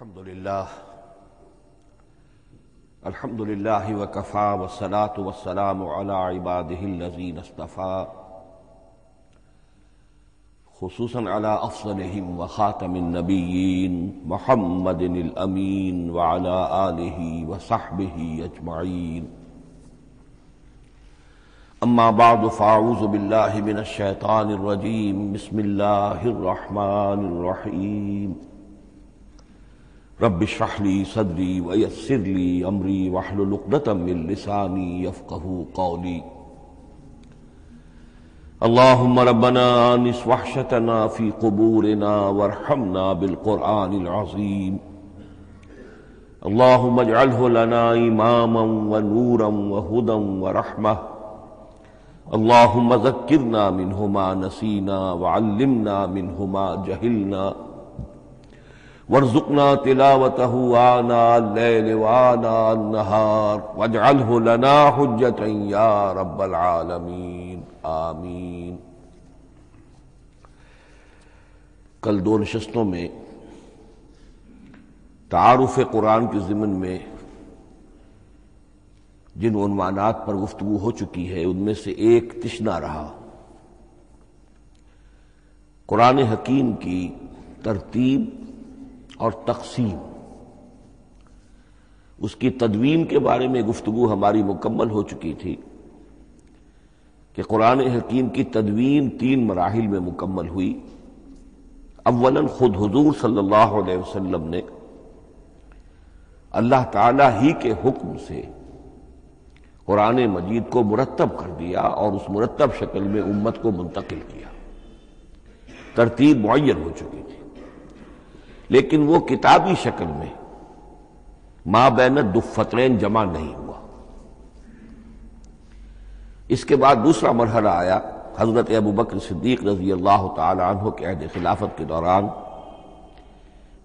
الحمد لله وكفى والصلاة والسلام على عباده الذين اصطفى خصوصا على أفضلهم وخاتم النبيين محمد الأمين وعلى آله وصحبه أجمعين. أما بعد فأعوذ بالله من الشيطان الرجيم. بسم الله الرحمن الرحيم. رب اشرح لي صدري ويسر لي امري واحلل عقدة من لساني يفقهوا قولي. اللهم ربنا آنس وحشتنا في قبورنا وارحمنا بالقرآن العظيم. اللهم اجعله لنا إماما ونورا وهدى ورحمة. اللهم ذكرنا منه ما نسينا وعلمنا منه ما جهلنا وارزقنا تلاوته آناء الليل وآناء النهار واجعله لنا حجة يا رب العالمين آمین. کل دو نشستوں میں تعارف قرآن کے ضمن میں جن عنوانات پر گفتگو ہو چکی ہے ان میں سے ایک تشنا رہا قرآن حکیم کی ترتیب اور تقسیم. اس کی تدوین کے بارے میں گفتگو ہماری مکمل ہو چکی تھی کہ قرآن حکیم کی تدوین 3 مراحل میں مکمل ہوئی. اولاً خود حضور صلی اللہ علیہ وسلم نے اللہ تعالی ہی کے حکم سے قرآن مجید کو مرتب کر دیا اور اس مرتب شکل میں امت کو منتقل کیا. ترتیب معین ہو چکی تھی لیکن وہ کتابی شکل میں ما بین الدفترین جمع نہیں ہوا. اس کے بعد دوسرا مرحلہ آیا حضرت ابوبکر صدیق رضی اللہ تعالی عنہ کے عہد خلافت کے دوران،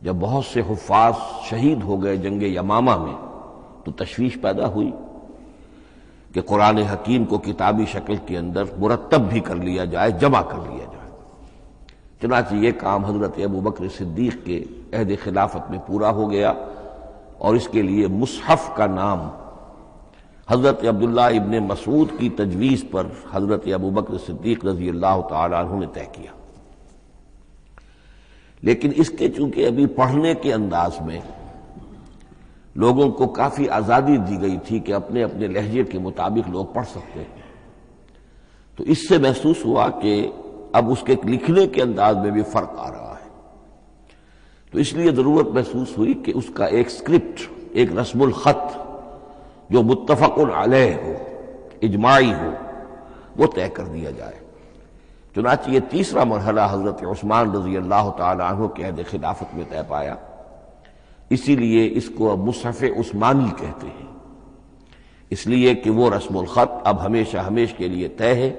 جب بہت سے حفاظ شہید ہو گئے جنگ یمامہ میں تو تشویش پیدا ہوئی کہ قرآن حکیم کو کتابی شکل کے اندر مرتب بھی کر لیا جائے، جمع کر لیا جائے. چنانچہ یہ کام حضرت ابوبکر صدیق کے عہد خلافت میں پورا ہو گیا اور اس کے لیے مصحف کا نام حضرت عبداللہ ابن مسعود کی تجویز پر حضرت ابوبکر صدیق رضی اللہ تعالی عنہ نے طے کیا. لیکن اس کے چونکہ ابھی پڑھنے کے انداز میں لوگوں کو کافی آزادی دی گئی تھی کہ اپنے اپنے لہجے کے مطابق لوگ پڑھ سکتے ہیں، تو اس سے محسوس ہوا کہ اب اس کے لکھنے کے انداز میں بھی فرق آ رہا ہے. تو اس لیے ضرورت محسوس ہوئی کہ اس کا ایک اسکرپٹ، ایک رسم الخط جو متفق علیہ ہو، اجماعی ہو، وہ طے کر دیا جائے. چنانچہ یہ تیسرا مرحلہ حضرت عثمان رضی اللہ تعالی عنہ کے عہد خلافت میں طے پایا. اسی لیے اس کو اب مصحف عثمانی کہتے ہیں، اس لیے کہ وہ رسم الخط اب ہمیشہ ہمیش کے لیے طے ہے.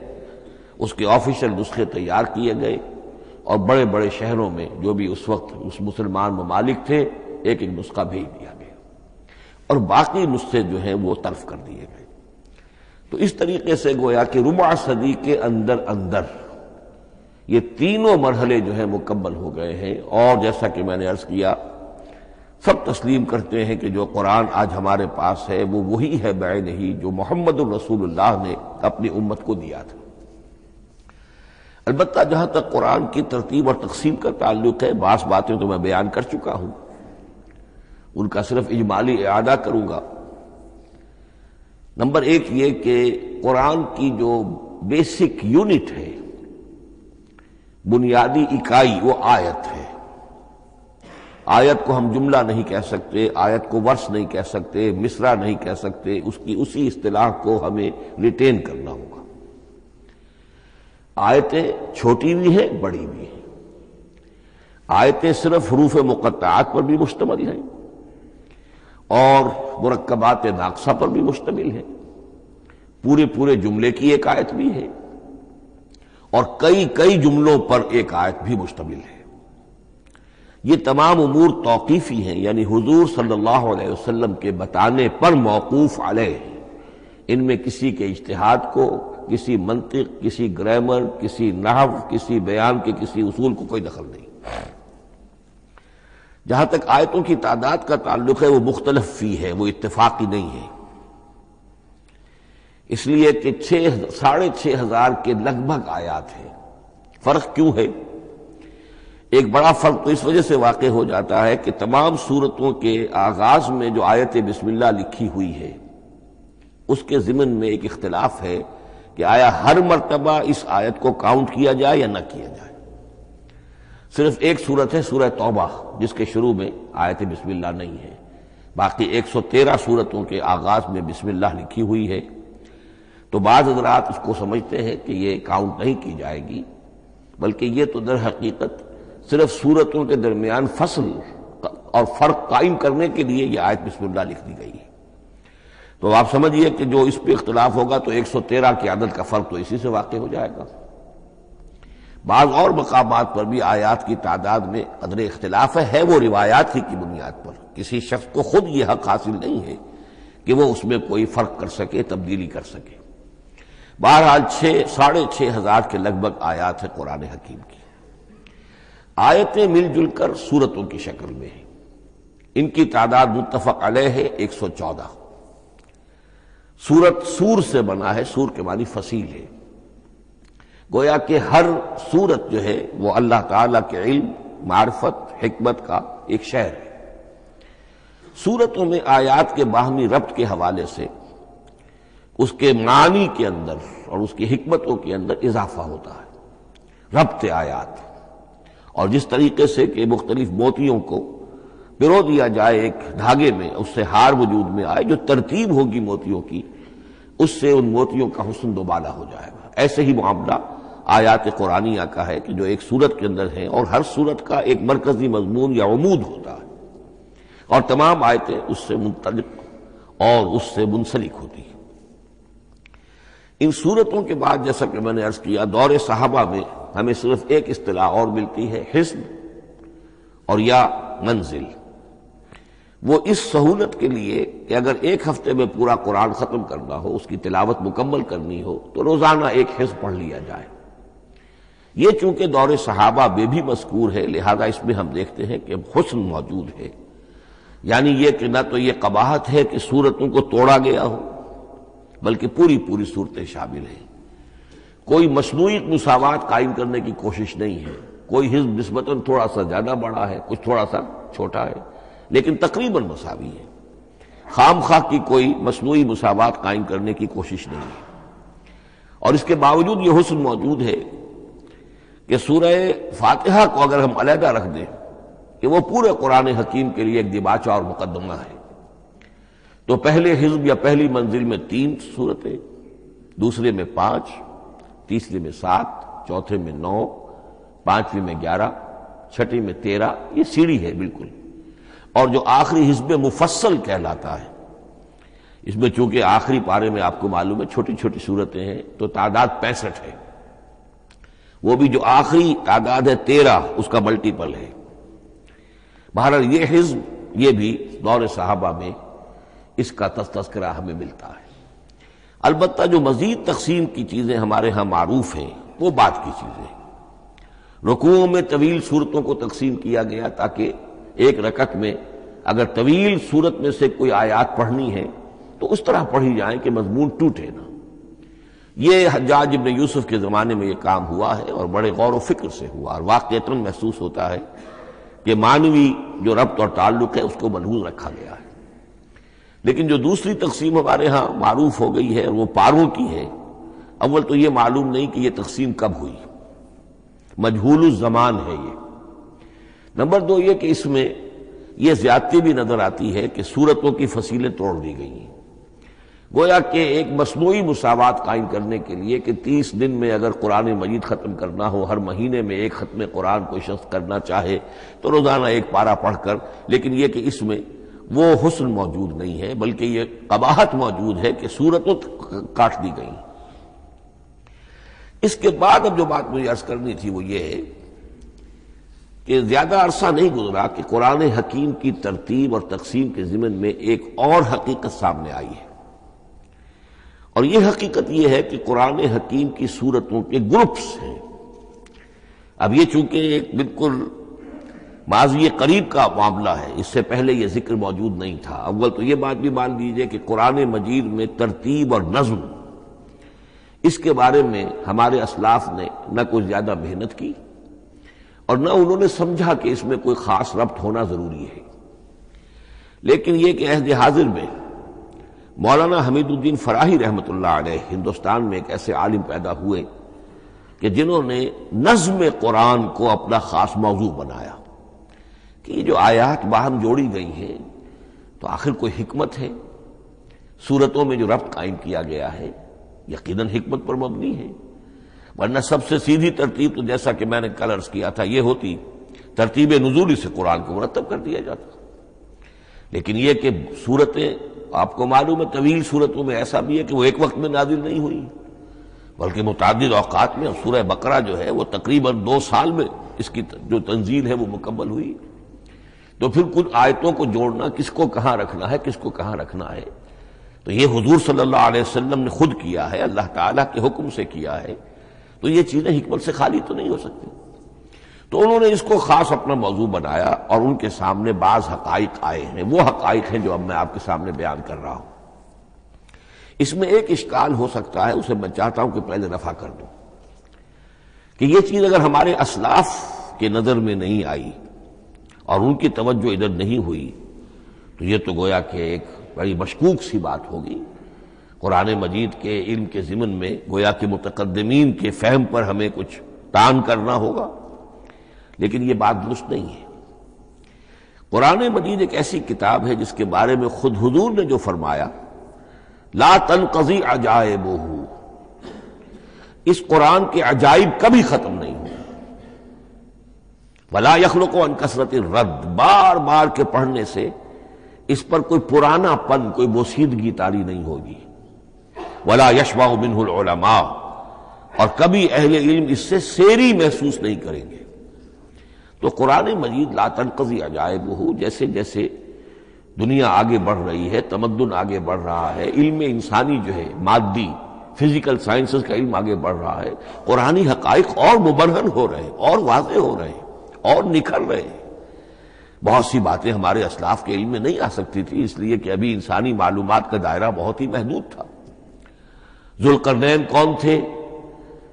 اس کے آفیشل نسخے تیار کیے گئے اور بڑے بڑے شہروں میں جو بھی اس وقت اس مسلمان ممالک تھے ایک ایک نسخہ بھیج دیا گیا اور باقی نسخے جو ہیں وہ طرف کر دیے گئے. تو اس طریقے سے گویا کہ ربع صدی کے اندر یہ تینوں مرحلے جو ہیں مکمل ہو گئے ہیں. اور جیسا کہ میں نے عرض کیا، سب تسلیم کرتے ہیں کہ جو قرآن آج ہمارے پاس ہے وہ وہی ہے بعینہ جو محمد الرسول اللہ نے اپنی امت کو دیا تھا. البتہ جہاں تک قرآن کی ترتیب اور تقسیم کا تعلق ہے، بعض باتیں تو میں بیان کر چکا ہوں، ان کا صرف اجمالی اعادہ کروں گا. نمبر 1 یہ کہ قرآن کی جو بیسک یونٹ ہے، بنیادی اکائی، وہ آیت ہے. آیت کو ہم جملہ نہیں کہہ سکتے، آیت کو ورس نہیں کہہ سکتے، مصرع نہیں کہہ سکتے، اس کی اسی اصطلاح کو ہمیں ریٹین کرنا ہوگا. آیتیں چھوٹی بھی ہیں، بڑی بھی ہیں. آیتیں صرف حروف مقطعات پر بھی مشتمل ہیں اور مرکبات ناقصہ پر بھی مشتمل ہے. پورے جملے کی ایک آیت بھی ہے اور کئی جملوں پر ایک آیت بھی مشتمل ہے. یہ تمام امور توقیفی ہیں، یعنی حضور صلی اللہ علیہ وسلم کے بتانے پر موقوف علیہ. ان میں کسی کے اجتہاد کو، کسی منطق، کسی گرامر، کسی نحو، کسی بیان کے کسی اصول کو کوئی دخل نہیں. جہاں تک آیتوں کی تعداد کا تعلق ہے وہ مختلف فی ہے، وہ اتفاقی نہیں ہے، اس لیے کہ 6,500 کے لگ بھگ آیات ہیں۔ فرق کیوں ہے؟ ایک بڑا فرق تو اس وجہ سے واقع ہو جاتا ہے کہ تمام سورتوں کے آغاز میں جو آیت بسم اللہ لکھی ہوئی ہے اس کے ضمن میں ایک اختلاف ہے کہ آیا ہر مرتبہ اس آیت کو کاؤنٹ کیا جائے یا نہ کیا جائے۔ صرف ایک سورت ہے سورہ توبہ جس کے شروع میں آیت بسم اللہ نہیں ہے، باقی 113 سورتوں کے آغاز میں بسم اللہ لکھی ہوئی ہے۔ تو بعض حضرات اس کو سمجھتے ہیں کہ یہ کاؤنٹ نہیں کی جائے گی، بلکہ یہ تو در حقیقت صرف سورتوں کے درمیان فصل اور فرق قائم کرنے کے لیے یہ آیت بسم اللہ لکھ دی گئی ہے۔ تو آپ سمجھیے کہ جو اس پہ اختلاف ہوگا تو 113 کی عدد کا فرق تو اسی سے واقع ہو جائے گا۔ بعض اور مقامات پر بھی آیات کی تعداد میں قدر اختلاف ہے وہ روایات ہی کی بنیاد پر، کسی شخص کو خود یہ حق حاصل نہیں ہے کہ وہ اس میں کوئی فرق کر سکے، تبدیلی کر سکے۔ بہرحال 6,500 کے لگ بھگ آیات ہے قرآن حکیم کی۔ آیتیں مل جل کر سورتوں کی شکل میں ہیں، ان کی تعداد متفق علیہ ہے 114۔ سورت سور سے بنا ہے، سور کے معنی فصیل ہے، گویا کہ ہر سورت جو ہے وہ اللہ تعالیٰ کے علم، معرفت، حکمت کا ایک شہر ہے۔ سورتوں میں آیات کے باہمی ربط کے حوالے سے اس کے معنی کے اندر اور اس کی حکمتوں کے اندر اضافہ ہوتا ہے، ربط آیات۔ اور جس طریقے سے کہ مختلف موتیوں کو پرو دیا جائے ایک دھاگے میں، اس سے ہار وجود میں آئے، جو ترتیب ہوگی موتیوں کی اس سے ان موتیوں کا حسن دوبالا ہو جائے گا۔ ایسے ہی معاملہ آیات قرآنیہ کا ہے کہ جو ایک سورت کے اندر ہیں، اور ہر سورت کا ایک مرکزی مضمون یا عمود ہوتا ہے، اور تمام آیتیں اس سے منطلق اور اس سے منسلک ہوتی ہیں۔ ان سورتوں کے بعد جیسا کہ میں نے عرض کیا، دور صحابہ میں ہمیں صرف ایک اصطلاح اور ملتی ہے، حزب اور یا منزل۔ وہ اس سہولت کے لیے کہ اگر ایک ہفتے میں پورا قرآن ختم کرنا ہو، اس کی تلاوت مکمل کرنی ہو تو روزانہ ایک حزب پڑھ لیا جائے۔ یہ چونکہ دور صحابہ میں بھی مذکور ہے، لہذا اس میں ہم دیکھتے ہیں کہ حسن موجود ہے، یعنی یہ کہ نہ تو یہ قباحت ہے کہ سورتوں کو توڑا گیا ہو، بلکہ پوری پوری صورتیں شامل ہیں۔ کوئی مصنوعی مساوات قائم کرنے کی کوشش نہیں ہے، کوئی حزب نسبتاً تھوڑا سا زیادہ بڑا ہے، کچھ تھوڑا سا چھوٹا ہے، لیکن تقریباً مساوی ہے۔ خام خواہ کی کوئی مصنوعی مساوات قائم کرنے کی کوشش نہیں ہے۔ اور اس کے باوجود یہ حسن موجود ہے کہ سورہ فاتحہ کو اگر ہم علیحدہ رکھ دیں کہ وہ پورے قرآن حکیم کے لیے ایک دیباچہ اور مقدمہ ہے، تو پہلے حزب یا پہلی منزل میں 3 سورتیں، دوسرے میں 5، تیسرے میں 7، چوتھے میں 9، پانچویں میں 11، چھٹی میں 13، یہ سیڑھی ہے بالکل۔ اور جو آخری حزب مفصل کہلاتا ہے، اس میں چونکہ آخری پارے میں آپ کو معلوم ہے چھوٹی چھوٹی سورتیں ہیں تو تعداد 65 ہے، وہ بھی جو آخری تعداد ہے 13 اس کا ملٹیپل ہے۔ بہرحال یہ حزب یہ بھی دور صحابہ میں اس کا تذکرہ ہمیں ملتا ہے۔ البتہ جو مزید تقسیم کی چیزیں ہمارے ہاں معروف ہیں وہ بات کی چیزیں۔ رکوعوں میں طویل صورتوں کو تقسیم کیا گیا تاکہ ایک رکعت میں اگر طویل صورت میں سے کوئی آیات پڑھنی ہے تو اس طرح پڑھی جائیں کہ مضمون ٹوٹے نہ۔ یہ حجاج ابن یوسف کے زمانے میں یہ کام ہوا ہے اور بڑے غور و فکر سے ہوا، اور واقعتاً محسوس ہوتا ہے کہ معنوی جو ربط اور تعلق ہے اس کو ملحوظ رکھا گیا ہے۔ لیکن جو دوسری تقسیم ہمارے ہاں معروف ہو گئی ہے وہ پاروں کی ہے، اول تو یہ معلوم نہیں کہ یہ تقسیم کب ہوئی، مجہول الزمان ہے یہ۔ نمبر 2 یہ کہ اس میں یہ زیادتی بھی نظر آتی ہے کہ سورتوں کی فصیلیں توڑ دی گئی ہیں، گویا کہ ایک مصنوعی مساوات قائم کرنے کے لیے کہ 30 دن میں اگر قرآن مجید ختم کرنا ہو، ہر مہینے میں ایک ختم قرآن کوئی شخص کرنا چاہے تو روزانہ ایک پارہ پڑھ کر، لیکن یہ کہ اس میں وہ حسن موجود نہیں ہے، بلکہ یہ قباحت موجود ہے کہ سورتوں کاٹ دی گئی۔ اس کے بعد اب جو بات مجھے عرض کرنی تھی وہ یہ ہے کہ زیادہ عرصہ نہیں گزرا کہ قرآن حکیم کی ترتیب اور تقسیم کے ضمن میں ایک اور حقیقت سامنے آئی ہے، اور یہ حقیقت یہ ہے کہ قرآن حکیم کی سورتوں کے گروپس ہیں۔ اب یہ چونکہ ایک بالکل ماضی قریب کا معاملہ ہے، اس سے پہلے یہ ذکر موجود نہیں تھا۔ اول تو یہ بات بھی مان لیجئے کہ قرآن مجید میں ترتیب اور نظم، اس کے بارے میں ہمارے اسلاف نے نہ کوئی زیادہ محنت کی اور نہ انہوں نے سمجھا کہ اس میں کوئی خاص ربط ہونا ضروری ہے۔ لیکن یہ کہ عہد حاضر میں مولانا حمید الدین فراہی رحمۃ اللہ علیہ ہندوستان میں ایک ایسے عالم پیدا ہوئے کہ جنہوں نے نظم قرآن کو اپنا خاص موضوع بنایا کہ یہ جو آیات باہم جوڑی گئی ہیں تو آخر کوئی حکمت ہے، سورتوں میں جو ربط قائم کیا گیا ہے یقیناً حکمت پر مبنی ہے، ورنہ سب سے سیدھی ترتیب تو جیسا کہ میں نے کل عرض کیا تھا یہ ہوتی ترتیب نزولی سے قرآن کو مرتب کر دیا جاتا۔ لیکن یہ کہ صورتیں آپ کو معلوم ہے طویل صورتوں میں ایسا بھی ہے کہ وہ ایک وقت میں نازل نہیں ہوئی بلکہ متعدد اوقات میں، اور سورہ بقرہ جو ہے وہ تقریباً 2 سال میں اس کی جو تنزیل ہے وہ مکمل ہوئی۔ تو پھر کچھ آیتوں کو جوڑنا، کس کو کہاں رکھنا ہے، کس کو کہاں رکھنا ہے، تو یہ حضور صلی اللہ علیہ وسلم نے خود کیا ہے، اللہ تعالیٰ کے حکم سے کیا ہے، تو یہ چیزیں حکمت سے خالی تو نہیں ہو سکتی۔ تو انہوں نے اس کو خاص اپنا موضوع بنایا اور ان کے سامنے بعض حقائق آئے ہیں، وہ حقائق ہیں جو اب میں آپ کے سامنے بیان کر رہا ہوں۔ اس میں ایک اشکال ہو سکتا ہے، اسے میں چاہتا ہوں کہ پہلے رفع کر دوں کہ یہ چیز اگر ہمارے اسلاف کے نظر میں نہیں آئی اور ان کی توجہ ادھر نہیں ہوئی تو یہ تو گویا کہ ایک بڑی مشکوک سی بات ہوگی۔ قرآن مجید کے علم کے ضمن میں گویا کہ متقدمین کے فہم پر ہمیں کچھ تان کرنا ہوگا، لیکن یہ بات درست نہیں ہے۔ قرآن مجید ایک ایسی کتاب ہے جس کے بارے میں خود حضور نے جو فرمایا لا تنقضی عجائبہ، اس قرآن کے عجائب کبھی ختم نہیں ہوں، ولا یخلق عن کثرت الرد، بار بار کے پڑھنے سے اس پر کوئی پرانا پن، کوئی بوسیدگی طاری نہیں ہوگی، ولا یشبع منہ العلماء، اور کبھی اہل علم اس سے سیری محسوس نہیں کریں گے۔ تو قرآن مجید لا تنقضی عجائبہ، جیسے جیسے دنیا آگے بڑھ رہی ہے، تمدن آگے بڑھ رہا ہے، علم انسانی جو ہے مادی فزیکل سائنسز کا علم آگے بڑھ رہا ہے، قرآنی حقائق اور مبرہن ہو رہے ہیں اور واضح ہو رہے ہیں اور نکھر رہے ہیں۔ بہت سی باتیں ہمارے اسلاف کے علم میں نہیں آ سکتی تھی، اس لیے کہ ابھی انسانی معلومات کا دائرہ بہت ہی محدود تھا۔ ذوالقرنین کون تھے؟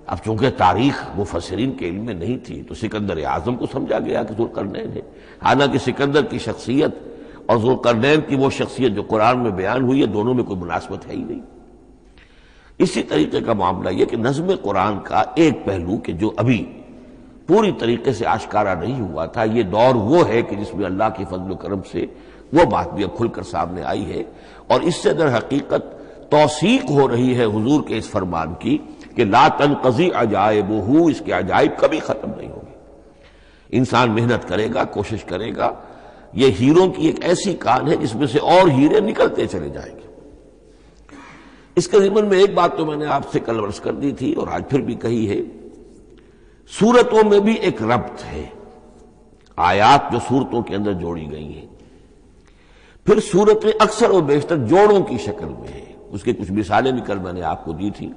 اب چونکہ تاریخ مفسرین کے علم میں نہیں تھی تو سکندر اعظم کو سمجھا گیا کہ ذوالقرنین ہے، حالانکہ سکندر کی شخصیت اور ذوالقرنین کی وہ شخصیت جو قرآن میں بیان ہوئی ہے دونوں میں کوئی مناسبت ہے ہی نہیں۔ اسی طریقے کا معاملہ یہ کہ نظم قرآن کا ایک پہلو کہ جو ابھی پوری طریقے سے آشکارا نہیں ہوا تھا، یہ دور وہ ہے کہ جس میں اللہ کی فضل و کرم سے وہ بات بھی اب کھل کر سامنے آئی ہے، اور اس سے در حقیقت توثیق ہو رہی ہے حضور کے اس فرمان کی کہ لا تنقضی عجائبہ، اس کے عجائب کبھی ختم نہیں ہوں گے۔ انسان محنت کرے گا، کوشش کرے گا، یہ ہیروں کی ایک ایسی کان ہے جس میں سے اور ہیرے نکلتے چلے جائیں گے۔ اس کے ضمن میں ایک بات تو میں نے آپ سے کل عرض کر دی تھی اور آج پھر بھی کہی ہے، سورتوں میں بھی ایک ربط ہے، آیات جو سورتوں کے اندر جوڑی گئی ہیں، پھر سورتیں اکثر و بیشتر جوڑوں کی شکل میں ہیں۔ اس کے کچھ مثالیں بھی کل میں نے آپ کو دی تھی۔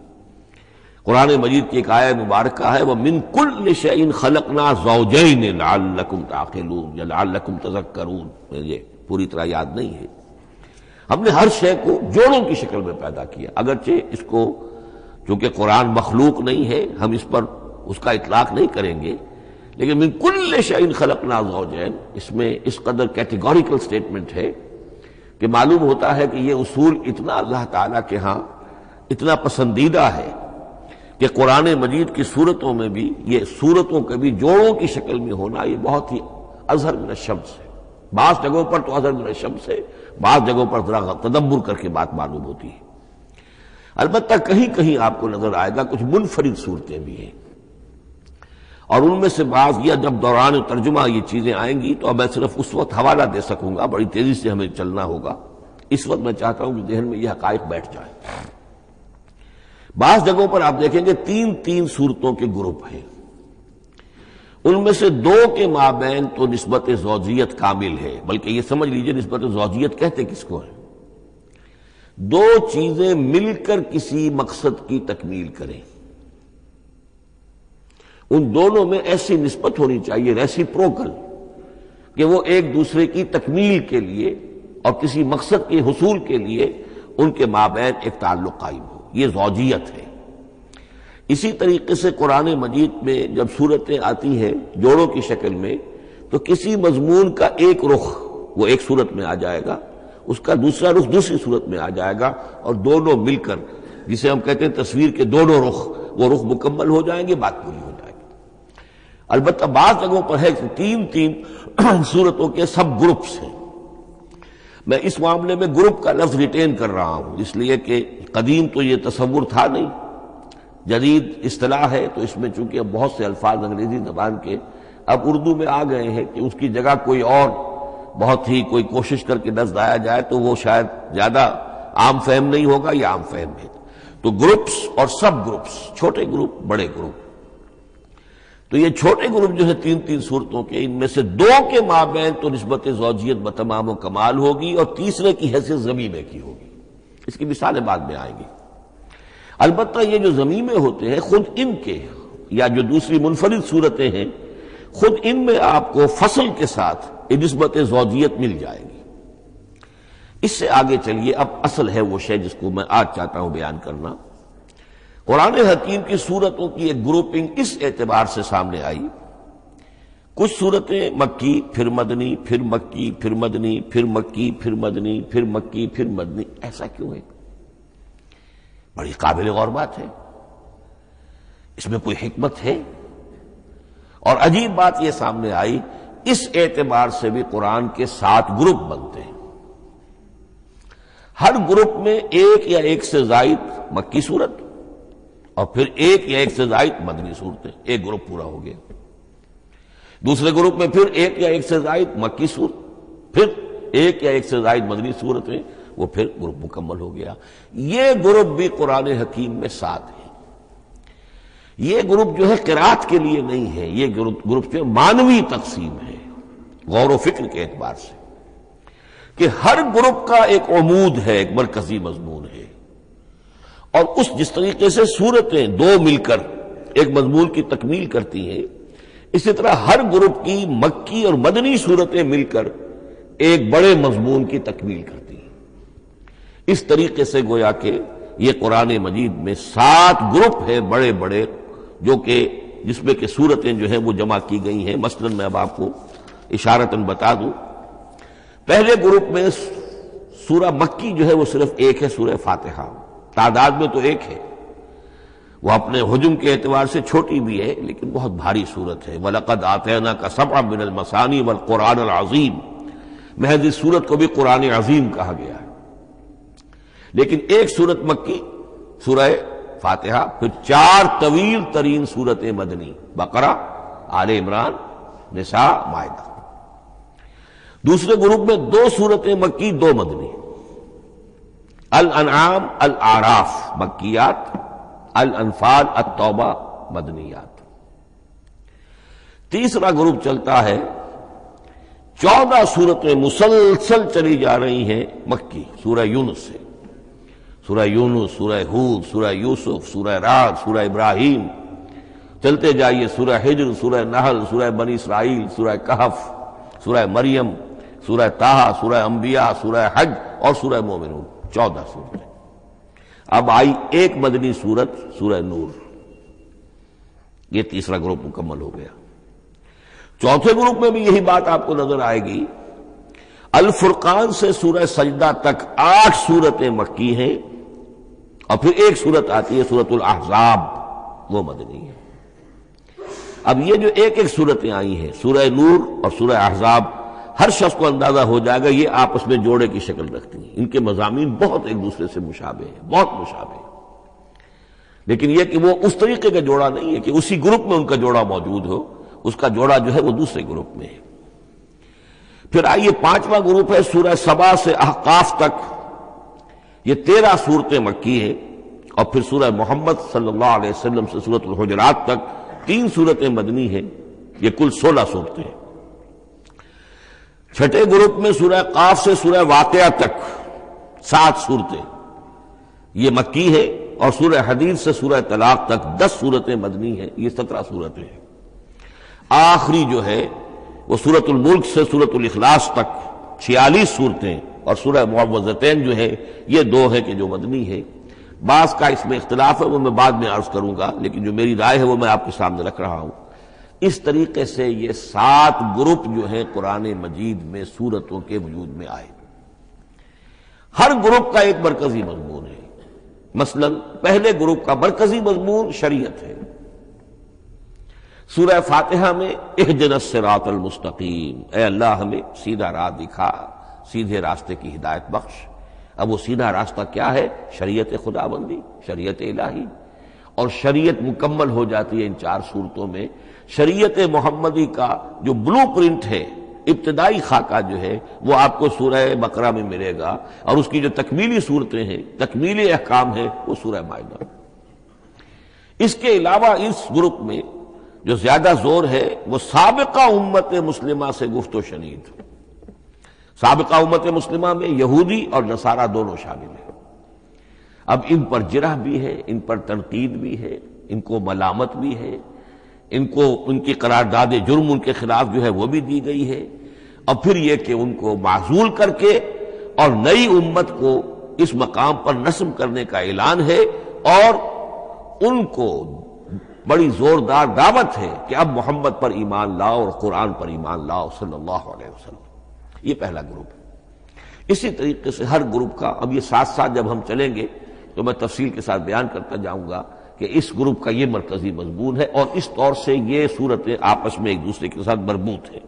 قرآن مجید کی ایک آیہ مبارکہ ہے وَمِن كُلِّ شَيْءٍ خَلَقْنَا زَوْجَيْنِ لَعَلَّكُمْ تَعْقِلُونَ یا لَعَلَّكُمْ تَذَكَّرُونَ، مجھے پوری طرح یاد نہیں ہے۔ ہم نے ہر شے کو جوڑوں کی شکل میں پیدا کیا، اگرچہ اس کو چونکہ قرآن مخلوق نہیں ہے ہم اس پر اس کا اطلاق نہیں کریں گے، لیکن من کل شیء خلقنا زوجین، اس میں اس قدر کیٹیگوریکل سٹیٹمنٹ ہے کہ معلوم ہوتا ہے کہ یہ اصول اتنا اللہ تعالیٰ کے ہاں اتنا پسندیدہ ہے کہ قرآن مجید کی صورتوں میں بھی یہ صورتوں کے بھی جوڑوں کی شکل میں ہونا یہ بہت ہی اظہر من الشمس ہے۔ بعض جگہوں پر تو اظہر من الشمس ہے، بعض جگہوں پر ذرا تدبر کر کے بات معلوم ہوتی ہے۔ البتہ کہیں کہیں آپ کو نظر آئے گا کچھ منفرد صورتیں بھی ہیں، اور ان میں سے بعض یہ جب دوران ترجمہ یہ چیزیں آئیں گی تو اب میں صرف اس وقت حوالہ دے سکوں گا، بڑی تیزی سے ہمیں چلنا ہوگا۔ اس وقت میں چاہتا ہوں کہ ذہن میں یہ حقائق بیٹھ جائیں۔ بعض جگہوں پر آپ دیکھیں گے تین صورتوں کے گروپ ہیں، ان میں سے 2 کے مابین تو نسبت زوجیت کامل ہے، بلکہ یہ سمجھ لیجئے نسبت زوجیت کہتے کس کو ہے؟ 2 چیزیں مل کر کسی مقصد کی تکمیل کریں، ان دونوں میں ایسی نسبت ہونی چاہیے ریسیپروکل کہ وہ ایک دوسرے کی تکمیل کے لیے اور کسی مقصد کے حصول کے لیے ان کے مابین ایک تعلق قائم ہو، یہ زوجیت ہے۔ اسی طریقے سے قرآن مجید میں جب صورتیں آتی ہیں جوڑوں کی شکل میں، تو کسی مضمون کا ایک رخ وہ ایک صورت میں آ جائے گا، اس کا دوسرا رخ دوسری صورت میں آ جائے گا، اور دونوں مل کر، جسے ہم کہتے ہیں تصویر کے دونوں رخ، وہ رخ مکمل ہو جائیں گے، بات پوری ہو جائے گی۔ البتہ بعض جگہوں پر ہے کہ تین صورتوں کے سب گروپس ہیں۔ میں اس معاملے میں گروپ کا لفظ ریٹین کر رہا ہوں، اس لیے کہ قدیم تو یہ تصور تھا نہیں، جدید اصطلاح ہے، تو اس میں چونکہ اب بہت سے الفاظ انگریزی زبان کے اب اردو میں آ گئے ہیں کہ اس کی جگہ کوئی اور بہت ہی کوئی کوشش کر کے لفظ آیا جائے تو وہ شاید زیادہ عام فہم نہیں ہوگا، یا عام فہم ہے۔ تو گروپس اور سب گروپس، چھوٹے گروپ بڑے گروپ، تو یہ چھوٹے گروپ جو ہے تین صورتوں کے، ان میں سے دو کے مابین تو نسبت زوجیت بتمام و کمال ہوگی، اور تیسرے کی حیثیت ضمیمے کی ہوگی۔ اس کی مثالیں بعد میں آئیں گی۔ البتہ یہ جو ضمیمے ہوتے ہیں خود ان کے، یا جو دوسری منفرد صورتیں ہیں، خود ان میں آپ کو فصل کے ساتھ نسبت زوجیت مل جائے گی۔ اس سے آگے چلیے، اب اصل ہے وہ شے جس کو میں آج چاہتا ہوں بیان کرنا۔ قرآن حکیم کی صورتوں کی ایک گروپنگ اس اعتبار سے سامنے آئی، کچھ صورتیں مکی پھر مدنی، پھر مکی پھر مدنی، پھر مکی پھر مدنی، پھر مکی پھر مدنی۔ ایسا کیوں ہے؟ بڑی قابل غور بات ہے، اس میں کوئی حکمت ہے؟ اور عجیب بات یہ سامنے آئی، اس اعتبار سے بھی قرآن کے 7 گروپ بنتے ہیں، ہر گروپ میں ایک یا ایک سے زائد مکی صورت، اور پھر ایک یا ایک سے زائد مدنی صورتیں، ایک گروپ پورا ہو گیا۔ دوسرے گروپ میں پھر ایک یا ایک سے زائد مکی صورت، پھر ایک یا ایک سے زائد مدنی صورتیں، وہ پھر گروپ مکمل ہو گیا۔ یہ گروپ بھی قرآن حکیم میں 7 ہیں۔ یہ گروپ جو ہے قرات کے لیے نہیں ہے، یہ گروپ جو معنوی تقسیم ہے، غور و فکر کے اعتبار سے، کہ ہر گروپ کا ایک عمود ہے، ایک مرکزی مضمون ہے، اور جس طریقے سے صورتیں دو مل کر ایک مضمون کی تکمیل کرتی ہیں، اسی طرح ہر گروپ کی مکی اور مدنی صورتیں مل کر ایک بڑے مضمون کی تکمیل کرتی ہیں۔ اس طریقے سے گویا کہ یہ قرآن مجید میں 7 گروپ ہے بڑے بڑے، جو کہ جس میں کہ صورتیں جو ہیں وہ جمع کی گئی ہیں۔ مثلا میں اب آپ کو اشارتاً بتا دوں، پہلے گروپ میں سورہ مکی جو ہے وہ صرف ایک ہے، سورہ فاتحہ، تعداد میں تو ایک ہے، وہ اپنے حجم کے اعتبار سے چھوٹی بھی ہے لیکن بہت بھاری صورت ہے۔ وَلَقَدْ آتَيْنَاكَ سَبْعًا مِنَ الْمَثَانِي وَالْقُرْآنَ الْعَظِيمِ، محض اس صورت کو بھی قرآن عظیم کہا گیا ہے۔ لیکن ایک صورت مکی سورہ فاتحہ، پھر 4 طویل ترین صورتیں مدنی، بقرہ، آل عمران، نساء، مائدہ۔ دوسرے گروپ میں 2 صورتیں مکی، 2 مدنی، الانعام، الاعراف مکیات، الانفال، التوبہ مدنیات۔ تیسرا گروپ چلتا ہے، 14 صورتیں مسلسل چلی جا رہی ہیں مکی، سورہ یونس سے، سورہ یونس، سورہ ہود، سورہ یوسف، سورہ رعد، سورہ ابراہیم، چلتے جائیے، سورہ حجر، سورہ نحل، سورہ بنی اسرائیل، سورہ کہف، سورہ مریم، سورہ طٰہٰ، سورہ انبیاء، سورہ حج اور سورہ مومنون، 14 صورتیں۔ اب آئی ایک مدنی صورت، سورہ نور، یہ تیسرا گروپ مکمل ہو گیا۔ چوتھے گروپ میں بھی یہی بات آپ کو نظر آئے گی۔ الفرقان سے سورہ سجدہ تک 8 صورتیں مکی ہیں، اور پھر ایک صورت آتی ہے سورۃ الاحزاب، وہ مدنی ہے۔ اب یہ جو ایک ایک صورتیں آئی ہیں، سورہ نور اور سورہ احزاب، ہر شخص کو اندازہ ہو جائے گا یہ آپس میں جوڑے کی شکل رکھتی ہیں، ان کے مضامین بہت ایک دوسرے سے مشابہ ہیں، بہت مشابہ ہیں، لیکن یہ کہ وہ اس طریقے کا جوڑا نہیں ہے کہ اسی گروپ میں ان کا جوڑا موجود ہو، اس کا جوڑا جو ہے وہ دوسرے گروپ میں ہے۔ پھر آئیے 5واں گروپ ہے، سورہ سبا سے احقاف تک، یہ 13 صورتیں مکی ہیں، اور پھر سورہ محمد صلی اللہ علیہ وسلم سے سورۃ الحجرات تک 3 صورتیں مدنی ہیں، یہ کل 16 صورتیں ہیں۔ چھٹے گروپ میں سورہ قاف سے سورہ واقعہ تک 7 صورتیں، یہ مکی ہے، اور سورہ حدید سے سورہ طلاق تک 10 صورتیں مدنی ہیں، یہ 17 صورتیں ہیں۔ آخری جو ہے وہ سورۃ الملک سے سورۃ الاخلاص تک 46 صورتیں، اور سورہ معوذتین جو ہے یہ 2 ہے کہ جو مدنی ہے۔ بعض کا اس میں اختلاف ہے، وہ میں بعد میں عرض کروں گا، لیکن جو میری رائے ہے وہ میں آپ کے سامنے رکھ رہا ہوں۔ اس طریقے سے یہ 7 گروپ جو ہیں قرآن مجید میں سورتوں کے وجود میں آئے۔ ہر گروپ کا ایک مرکزی مضمون ہے۔ مثلا پہلے گروپ کا مرکزی مضمون شریعت ہے۔ سورہ فاتحہ میں اہدنا الصراط المستقیم، اے اللہ ہمیں سیدھا راہ دکھا، سیدھے راستے کی ہدایت بخش۔ اب وہ سیدھا راستہ کیا ہے؟ شریعت خداوندی، شریعت الہی، اور شریعت مکمل ہو جاتی ہے ان 4 صورتوں میں۔ شریعت محمدی کا جو بلو پرنٹ ہے، ابتدائی خاکہ جو ہے، وہ آپ کو سورہ بقرہ میں ملے گا، اور اس کی جو تکمیلی صورتیں ہیں، تکمیلی احکام ہے، وہ سورہ مائدہ۔ اس کے علاوہ اس گروپ میں جو زیادہ زور ہے وہ سابقہ امت مسلمہ سے گفت و شنید۔ سابقہ امت مسلمہ میں یہودی اور نصارہ دونوں شامل ہیں۔ اب ان پر جرح بھی ہے، ان پر تنقید بھی ہے، ان کو ملامت بھی ہے، ان کی قرارداد جرم ان کے خلاف جو ہے وہ بھی دی گئی ہے، اور پھر یہ کہ ان کو معزول کر کے اور نئی امت کو اس مقام پر نصب کرنے کا اعلان ہے، اور ان کو بڑی زوردار دعوت ہے کہ اب محمد پر ایمان لاؤ اور قرآن پر ایمان لاؤ صلی اللہ علیہ وسلم۔ یہ پہلا گروپ ہے۔ اسی طریقے سے ہر گروپ کا، اب یہ ساتھ ساتھ جب ہم چلیں گے تو میں تفصیل کے ساتھ بیان کرتا جاؤں گا کہ اس گروپ کا یہ مرکزی مضمون ہے، اور اس طور سے یہ صورتیں آپس میں ایک دوسرے کے ساتھ مربوط ہیں۔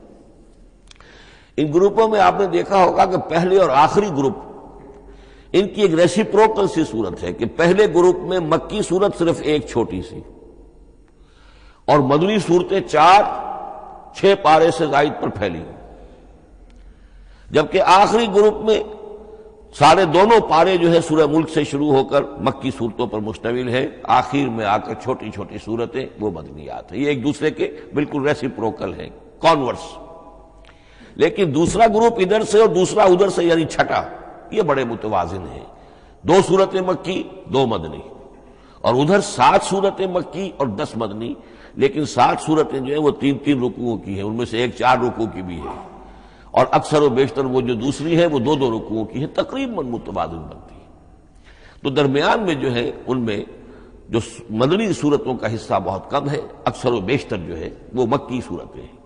ان گروپوں میں آپ نے دیکھا ہوگا کہ پہلے اور آخری گروپ، ان کی ایک ریسیپروکل سی صورت ہے کہ پہلے گروپ میں مکی صورت صرف ایک چھوٹی سی، اور مدنی صورتیں 4-6 پارے سے زائد پر پھیلی، جبکہ آخری گروپ میں سارے دونوں پارے جو ہے سورہ ملک سے شروع ہو کر مکی صورتوں پر مشتمل ہے، آخر میں آ کر چھوٹی چھوٹی صورتیں وہ مدنیات ہیں۔ یہ ایک دوسرے کے بالکل ریسیپروکل ہیں، کانورس۔ لیکن دوسرا گروپ ادھر سے اور دوسرا ادھر سے، یعنی چھٹا، یہ بڑے متوازن ہیں۔ 2 صورتیں مکی، 2 مدنی، اور ادھر 7 صورتیں مکی اور 10 مدنی، لیکن 7 صورتیں جو ہیں وہ 3 رکوعوں کی ہیں، ان میں سے ایک 4 رکوع کی بھی ہے، اور اکثر و بیشتر وہ جو دوسری ہے وہ 2 رکوعوں کی ہے، تقریباً متبادل بنتی ہے۔ تو درمیان میں جو ہے ان میں جو مدنی صورتوں کا حصہ بہت کم ہے، اکثر و بیشتر جو ہے وہ مکی صورتیں ہیں۔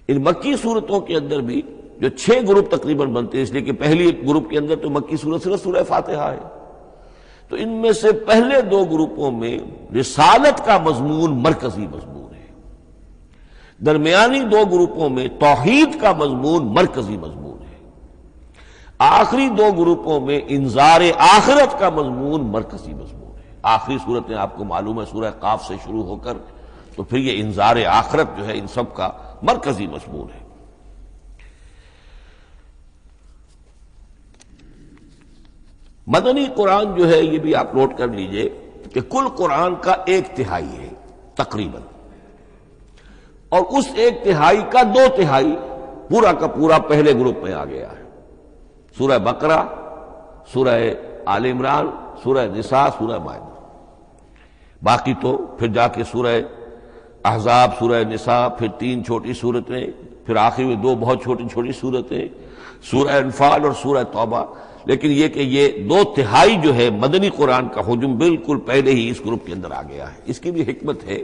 ان مکی صورتوں کے اندر بھی جو 6 گروپ تقریباً بنتے ہیں، اس لیے کہ پہلی گروپ کے اندر تو مکی صورت صرف سورہ فاتحہ ہے، تو ان میں سے پہلے 2 گروپوں میں رسالت کا مضمون مرکزی مضمون ہے، درمیانی 2 گروپوں میں توحید کا مضمون مرکزی مضمون ہے، آخری 2 گروپوں میں انذار آخرت کا مضمون مرکزی مضمون ہے۔ آخری صورتیں آپ کو معلوم ہے سورہ قاف سے شروع ہو کر، تو پھر یہ انذار آخرت جو ہے ان سب کا مرکزی مضمون ہے۔ مدنی قرآن جو ہے یہ بھی آپ نوٹ کر لیجئے کہ کل قرآن کا 1/3 ہے تقریباً، اور اس 1/3 کا 2/3 پورا کا پورا پہلے گروپ میں آ گیا ہے۔ سورہ بقرہ، سورہ آل عمران، سورہ نساء، سورہ مائدہ۔ باقی تو پھر جا کے سورہ احزاب، سورہ نساء، پھر 3 چھوٹی صورتیں، پھر آخر میں 2 بہت چھوٹی چھوٹی صورتیں، سورہ انفال اور سورہ توبہ۔ لیکن یہ کہ یہ 2/3 جو ہے مدنی قرآن کا حجم بالکل پہلے ہی اس گروپ کے اندر آ گیا ہے۔ اس کی بھی حکمت ہے،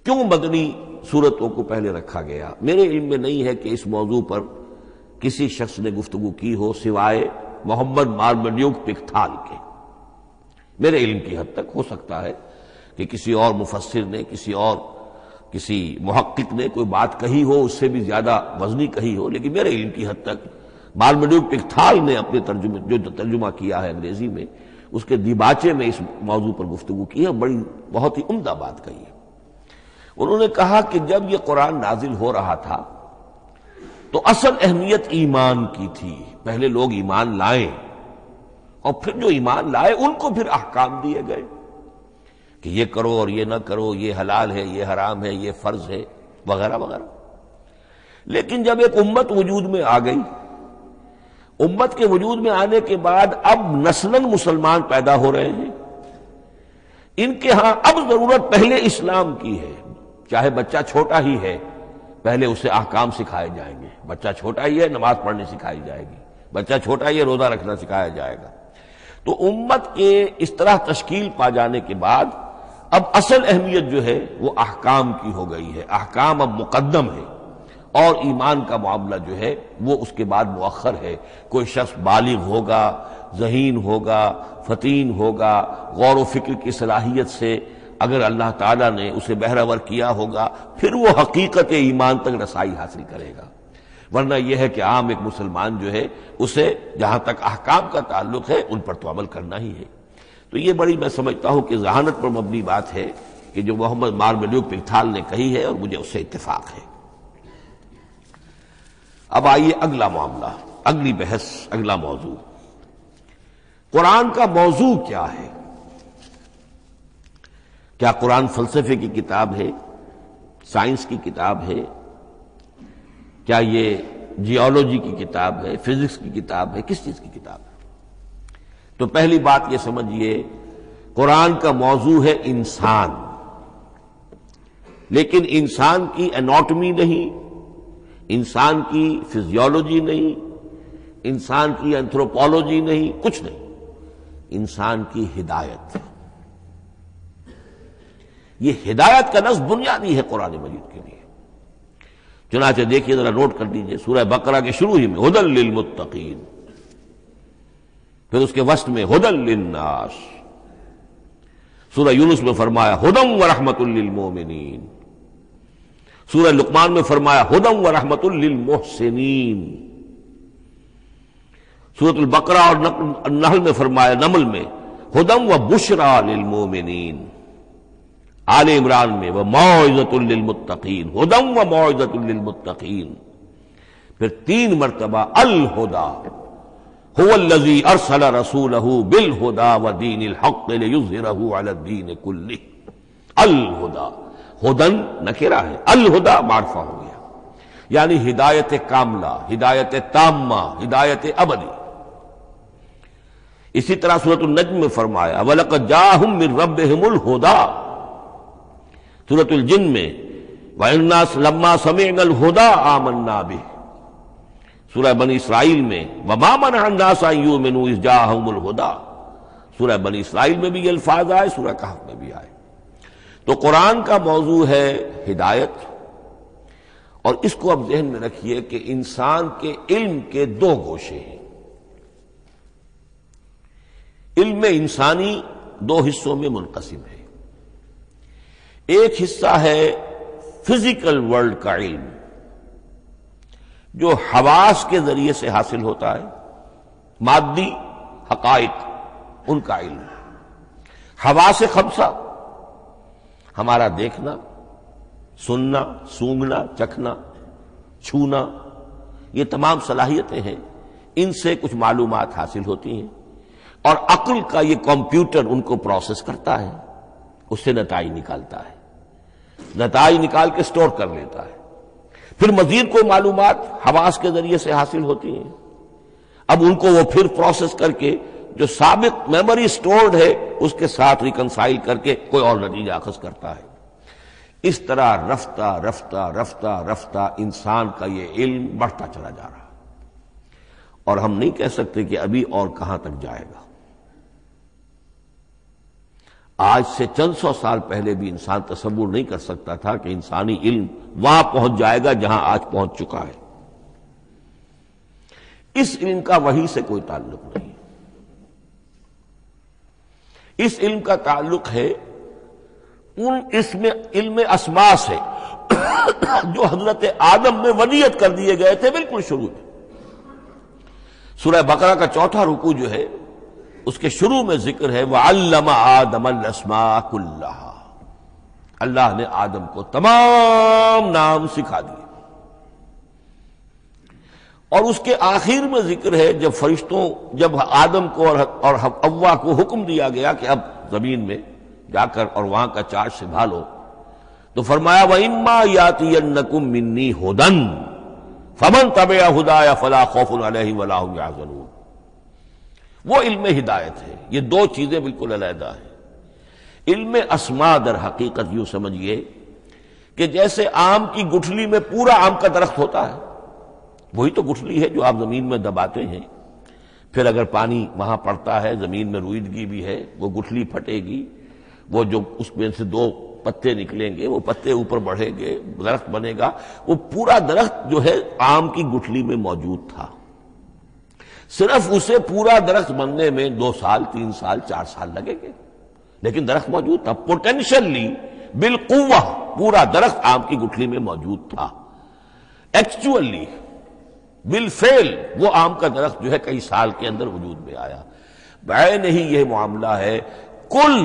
کیوں مدنی صورتوں کو پہلے رکھا گیا؟ میرے علم میں نہیں ہے کہ اس موضوع پر کسی شخص نے گفتگو کی ہو سوائے محمد مارمڈیوک پکتھال کے۔ میرے علم کی حد تک ہو سکتا ہے کہ کسی اور مفسر نے، کسی محقق نے کوئی بات کہی ہو اس سے بھی زیادہ وزنی کہی ہو، لیکن میرے علم کی حد تک مارمڈیوک پکتھال نے اپنے ترجمہ کیا ہے انگریزی میں، اس کے دیباچے میں اس موضوع پر گفتگو کی ہے، بہت ہی عمدہ بات کہی ہے۔ انہوں نے کہا کہ جب یہ قرآن نازل ہو رہا تھا تو اصل اہمیت ایمان کی تھی، پہلے لوگ ایمان لائیں، اور پھر جو ایمان لائے ان کو پھر احکام دیے گئے کہ یہ کرو اور یہ نہ کرو، یہ حلال ہے، یہ حرام ہے، یہ فرض ہے، وغیرہ وغیرہ۔ لیکن جب ایک امت وجود میں آ گئی، امت کے وجود میں آنے کے بعد اب نسلاً مسلمان پیدا ہو رہے ہیں، ان کے ہاں اب ضرورت پہلے اسلام کی ہے، چاہے بچہ چھوٹا ہی ہے، پہلے اسے احکام سکھائے جائیں گے. بچہ چھوٹا ہی ہے، نماز پڑھنی سکھائی جائے گی. بچہ چھوٹا ہی ہے، روزہ رکھنا سکھایا جائے گا. تو امت کے اس طرح تشکیل پا جانے کے بعد اب اصل اہمیت جو ہے وہ احکام کی ہو گئی ہے. احکام اب مقدم ہے اور ایمان کا معاملہ جو ہے وہ اس کے بعد مؤخر ہے. کوئی شخص بالغ ہوگا، ذہین ہوگا، فطین ہوگا، غور و فکر کی صلاحیت سے اگر اللہ تعالیٰ نے اسے بہرور کیا ہوگا پھر وہ حقیقت ایمان تک رسائی حاصل کرے گا. ورنہ یہ ہے کہ عام ایک مسلمان جو ہے اسے جہاں تک احکام کا تعلق ہے ان پر تو عمل کرنا ہی ہے. تو یہ بڑی میں سمجھتا ہوں کہ ذہانت پر مبنی بات ہے کہ جو محمد مارملیوک پکتھال نے کہی ہے اور مجھے اس سے اتفاق ہے. اب آئیے اگلا معاملہ، اگلی بحث، اگلا موضوع. قرآن کا موضوع کیا ہے؟ کیا قرآن فلسفے کی کتاب ہے، سائنس کی کتاب ہے؟ کیا یہ جیولوجی کی کتاب ہے، فزکس کی کتاب ہے، کس چیز کی کتاب ہے؟ تو پہلی بات یہ سمجھیے، قرآن کا موضوع ہے انسان، لیکن انسان کی اناٹمی نہیں، انسان کی فزیولوجی نہیں، انسان کی اینتھروپولوجی نہیں، کچھ نہیں، انسان کی ہدایت. یہ ہدایت کا لفظ بنیادی ہے قرآن مجید کے لیے. چنانچہ دیکھیے ذرا نوٹ کر دیجئے سورہ بقرہ کے شروع ہی میں ہدی للمتقین، پھر اس کے وسط میں ہدی للناس. سورہ یونس میں فرمایا ہدی ورحمۃ للمؤمنین. سورہ لقمان میں فرمایا ہدی ورحمۃ للمحسنین. سورۃ البقرہ اور النحل میں فرمایا، نمل میں ہدی وبشریٰ للمؤمنین. آل عمران میں وموعظۃ للمتقین، ہدی وموعظۃ للمتقین. پھر 3 مرتبہ الہدی هو الذی ارسل رسولہ بالہدی ودین الحق لیظہرہ علی الدین کلہ. الہدی، ہدن نکرہ ہے، الہدی معرفہ ہو گیا، یعنی ہدایت کاملہ، ہدایت تامہ، ہدایت ابدی. اسی طرح سورۃ النجم میں فرمایا وَلَقَدْ جَاءَهُم مِّن رَّبِّهِمُ الْهُدَىٰ. سورۃ الجن میں وَإِنَّا لَمَّا سَمِعْنَا الْهُدَىٰ آمَنَّا بِهِ. سورہ بنی اسرائیل میں وَمَا مَنَعَ النَّاسَ أَن يُؤْمِنُوا إِذْ جَاءَهُمُ الْهُدَىٰ. سورہ بنی اسرائیل میں بھی یہ الفاظ آئے، سورہ کہف میں بھی آئے. تو قرآن کا موضوع ہے ہدایت. اور اس کو اب ذہن میں رکھیے کہ انسان کے علم کے 2 گوشے ہیں. علم انسانی 2 حصوں میں منقسم ہے. ایک حصہ ہے فزیکل ورلڈ کا علم جو حواس کے ذریعے سے حاصل ہوتا ہے، مادی حقائق ان کا علم. حواس خمسہ، ہمارا دیکھنا، سننا، سونگنا، چکھنا، چھونا، یہ تمام صلاحیتیں ہیں، ان سے کچھ معلومات حاصل ہوتی ہیں اور عقل کا یہ کمپیوٹر ان کو پروسیس کرتا ہے، اس سے نتائج نکالتا ہے، نتائج نکال کے سٹور کر لیتا ہے. پھر مزید کوئی معلومات حواس کے ذریعے سے حاصل ہوتی ہیں، اب ان کو وہ پھر پروسیس کر کے جو سابق میموری سٹورڈ ہے اس کے ساتھ ریکنسائل کر کے کوئی اور نتیجہ اخذ کرتا ہے. اس طرح رفتہ رفتہ رفتہ رفتہ انسان کا یہ علم بڑھتا چلا جا رہا ہے اور ہم نہیں کہہ سکتے کہ ابھی اور کہاں تک جائے گا. آج سے چند سو سال پہلے بھی انسان تصور نہیں کر سکتا تھا کہ انسانی علم وہاں پہنچ جائے گا جہاں آج پہنچ چکا ہے. اس علم کا وحی سے کوئی تعلق نہیں. اس علم کا تعلق ہے اس میں علم اسماء سے جو حضرت آدم میں ودیعت کر دیے گئے تھے بالکل شروع میں. سورہ بقرہ کا 4واں رکوع جو ہے اس کے شروع میں ذکر ہے وَعَلَّمَ آدَمَ الْأَسْمَاءَ كُلَّهَا. اللہ نے آدم کو تمام نام سکھا دیے. اور اس کے آخر میں ذکر ہے جب فرشتوں، جب آدم کو اور حوا کو حکم دیا گیا کہ اب زمین میں جا کر اور وہاں کا چارج سنبھالو، تو فرمایا وَإِمَّا يَأْتِيَنَّكُم مِّنِّي هُدًى فَمَن تَبِعَ هُدَايَ فَلَا خَوْفٌ عَلَيْهِمْ وَلَا هُمْ يَحْزَنُونَ. وہ علم ہدایت ہے. یہ 2 چیزیں بالکل علیحدہ ہیں. علم اسماء در حقیقت یوں سمجھیے کہ جیسے آم کی گٹھلی میں پورا آم کا درخت ہوتا ہے، وہی تو گٹھلی ہے جو آپ زمین میں دباتے ہیں، پھر اگر پانی وہاں پڑتا ہے، زمین میں روئیدگی بھی ہے، وہ گٹھلی پھٹے گی، وہ جو اس میں سے دو پتے نکلیں گے، وہ پتے اوپر بڑھیں گے، درخت بنے گا۔ وہ پورا درخت جو ہے آم کی گٹھلی میں موجود تھا، صرف اسے پورا درخت بننے میں 2 سال 3 سال 4 سال لگیں گے، لیکن درخت موجود تھا، پوٹینشلی بالقوہ پورا درخت آم کی گٹھلی میں موجود تھا۔ ایکچولی بالفعل وہ آم کا درخت جو ہے کئی سال کے اندر وجود میں آیا۔ بعین ہی یہ معاملہ ہے، کل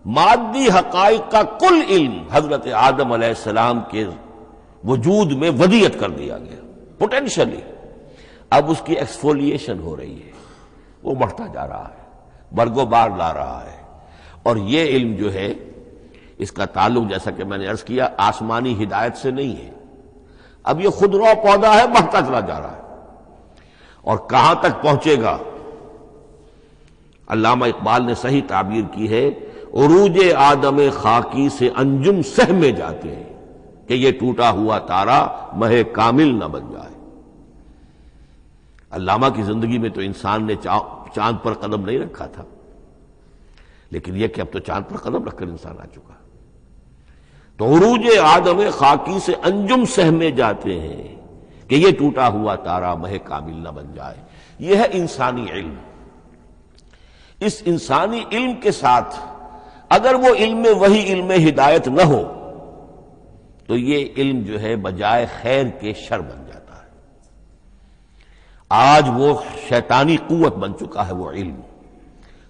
مادی حقائق کا کل علم حضرت آدم علیہ السلام کے وجود میں ودیعت کر دیا گیا پوٹینشلی۔ اب اس کی ایکسفولیشن ہو رہی ہے، وہ بڑھتا جا رہا ہے، برگ و بار لا رہا ہے، اور یہ علم جو ہے اس کا تعلق جیسا کہ میں نے عرض کیا آسمانی ہدایت سے نہیں ہے، اب یہ خود رو پودا ہے، بڑھتا چلا جا رہا ہے، اور کہاں تک پہنچے گا؟ علامہ اقبال نے صحیح تعبیر کی ہے، عروج آدم خاکی سے انجم سہمے جاتے ہیں کہ یہ ٹوٹا ہوا تارا مہ کامل نہ بن جائے۔ علامہ کی زندگی میں تو انسان نے چاند پر قدم نہیں رکھا تھا، لیکن یہ کہ اب تو چاند پر قدم رکھ کر انسان آ چکا۔ تو عروج آدم خاکی سے انجم سہمے جاتے ہیں کہ یہ ٹوٹا ہوا تارا مہ کامل نہ بن جائے۔ یہ ہے انسانی علم۔ اس انسانی علم کے ساتھ اگر وہ علم وہی علم ہدایت نہ ہو تو یہ علم جو ہے بجائے خیر کے شر بن جاتا ہے۔ آج وہ شیطانی قوت بن چکا ہے، وہ علم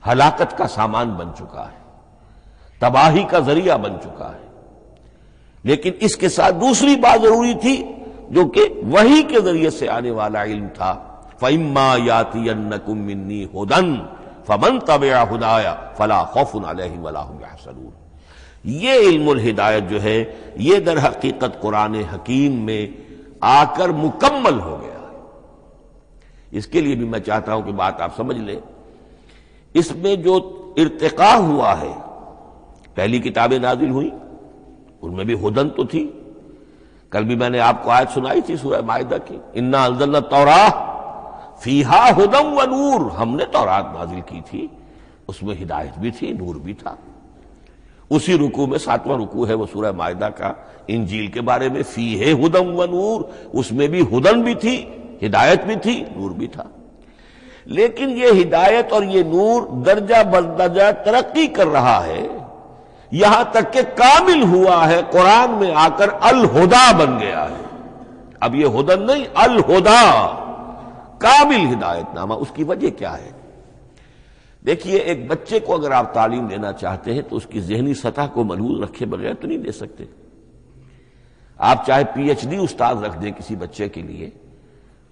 ہلاکت کا سامان بن چکا ہے، تباہی کا ذریعہ بن چکا ہے۔ لیکن اس کے ساتھ دوسری بات ضروری تھی جو کہ وحی کے ذریعے سے آنے والا علم تھا، فَإِمَّا يَأْتِيَنَّكُم مِّنِّي هُدًى فَمَن تَبِعَ هُدَايَ فَلَا خَوْفٌ عَلَيْهِمْ وَلَا هُمْ يَحْزَنُونَ۔ یہ علم الہدایت جو ہے یہ در حقیقت قرآن حکیم میں آ کر مکمل ہو گیا ہے۔ اس کے لیے بھی میں چاہتا ہوں کہ بات آپ سمجھ لیں، اس میں جو ارتقاء ہوا ہے، پہلی کتابیں نازل ہوئی ان میں بھی ہدن تو تھی، کل بھی میں نے آپ کو آیت سنائی تھی سورہ مائدہ کی، انا انزلنا التوراۃ فیہا ھدی و نور، ہم نے تورات نازل کی تھی، اس میں ہدایت بھی تھی، نور بھی تھا۔ اسی رکوع میں 7واں رکوع ہے وہ سورہ مائدہ کا، انجیل کے بارے میں فیہ ھدی و نور، اس میں بھی ہدن بھی تھی، ہدایت بھی تھی، نور بھی تھا۔ لیکن یہ ہدایت اور یہ نور درجہ بدرجہ ترقی کر رہا ہے، یہاں تک کہ کامل ہوا ہے، قرآن میں آ کر الہدا بن گیا ہے۔ اب یہ ہدن نہیں، الہدا، کامل ہدایت نامہ۔ اس کی وجہ کیا ہے؟ دیکھیے، ایک بچے کو اگر آپ تعلیم دینا چاہتے ہیں تو اس کی ذہنی سطح کو ملحوظ رکھے بغیر تو نہیں دے سکتے۔ آپ چاہے پی ایچ ڈی استاد رکھ دیں کسی بچے کے لیے،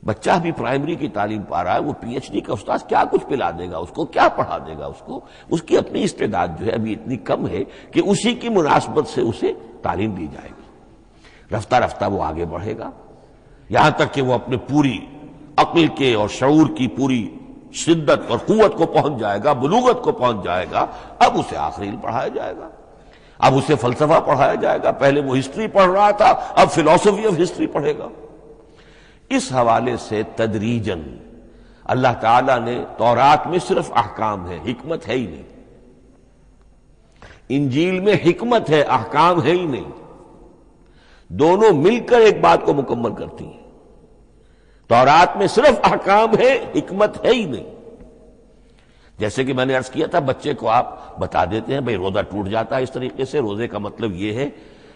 بچہ بھی پرائمری کی تعلیم پا رہا ہے، وہ پی ایچ ڈی کا استاد کیا کچھ پلا دے گا اس کو، کیا پڑھا دے گا اس کو؟ اس کی اپنی استعداد جو ہے ابھی اتنی کم ہے کہ اسی کی مناسبت سے اسے تعلیم دی جائے گی، رفتہ رفتہ وہ آگے بڑھے گا، یہاں تک کہ وہ اپنے پوری عقل کے اور شعور کی پوری شدت اور قوت کو پہنچ جائے گا، بلوغت کو پہنچ جائے گا۔ اب اسے آخری علم پڑھایا جائے گا، اب اسے فلسفہ پڑھایا جائے گا، پہلے وہ ہسٹری پڑھ رہا تھا، اب فلسفی آف ہسٹری پڑھے گا۔ اس حوالے سے تدریجاً اللہ تعالیٰ نے تورات میں صرف احکام ہے، حکمت ہے ہی نہیں، انجیل میں حکمت ہے، احکام ہے ہی نہیں، دونوں مل کر ایک بات کو مکمل کرتی ہیں۔ تورات میں صرف احکام ہے، حکمت ہے ہی نہیں۔ جیسے کہ میں نے عرض کیا تھا، بچے کو آپ بتا دیتے ہیں بھئی روزہ ٹوٹ جاتا ہے اس طریقے سے، روزے کا مطلب یہ ہے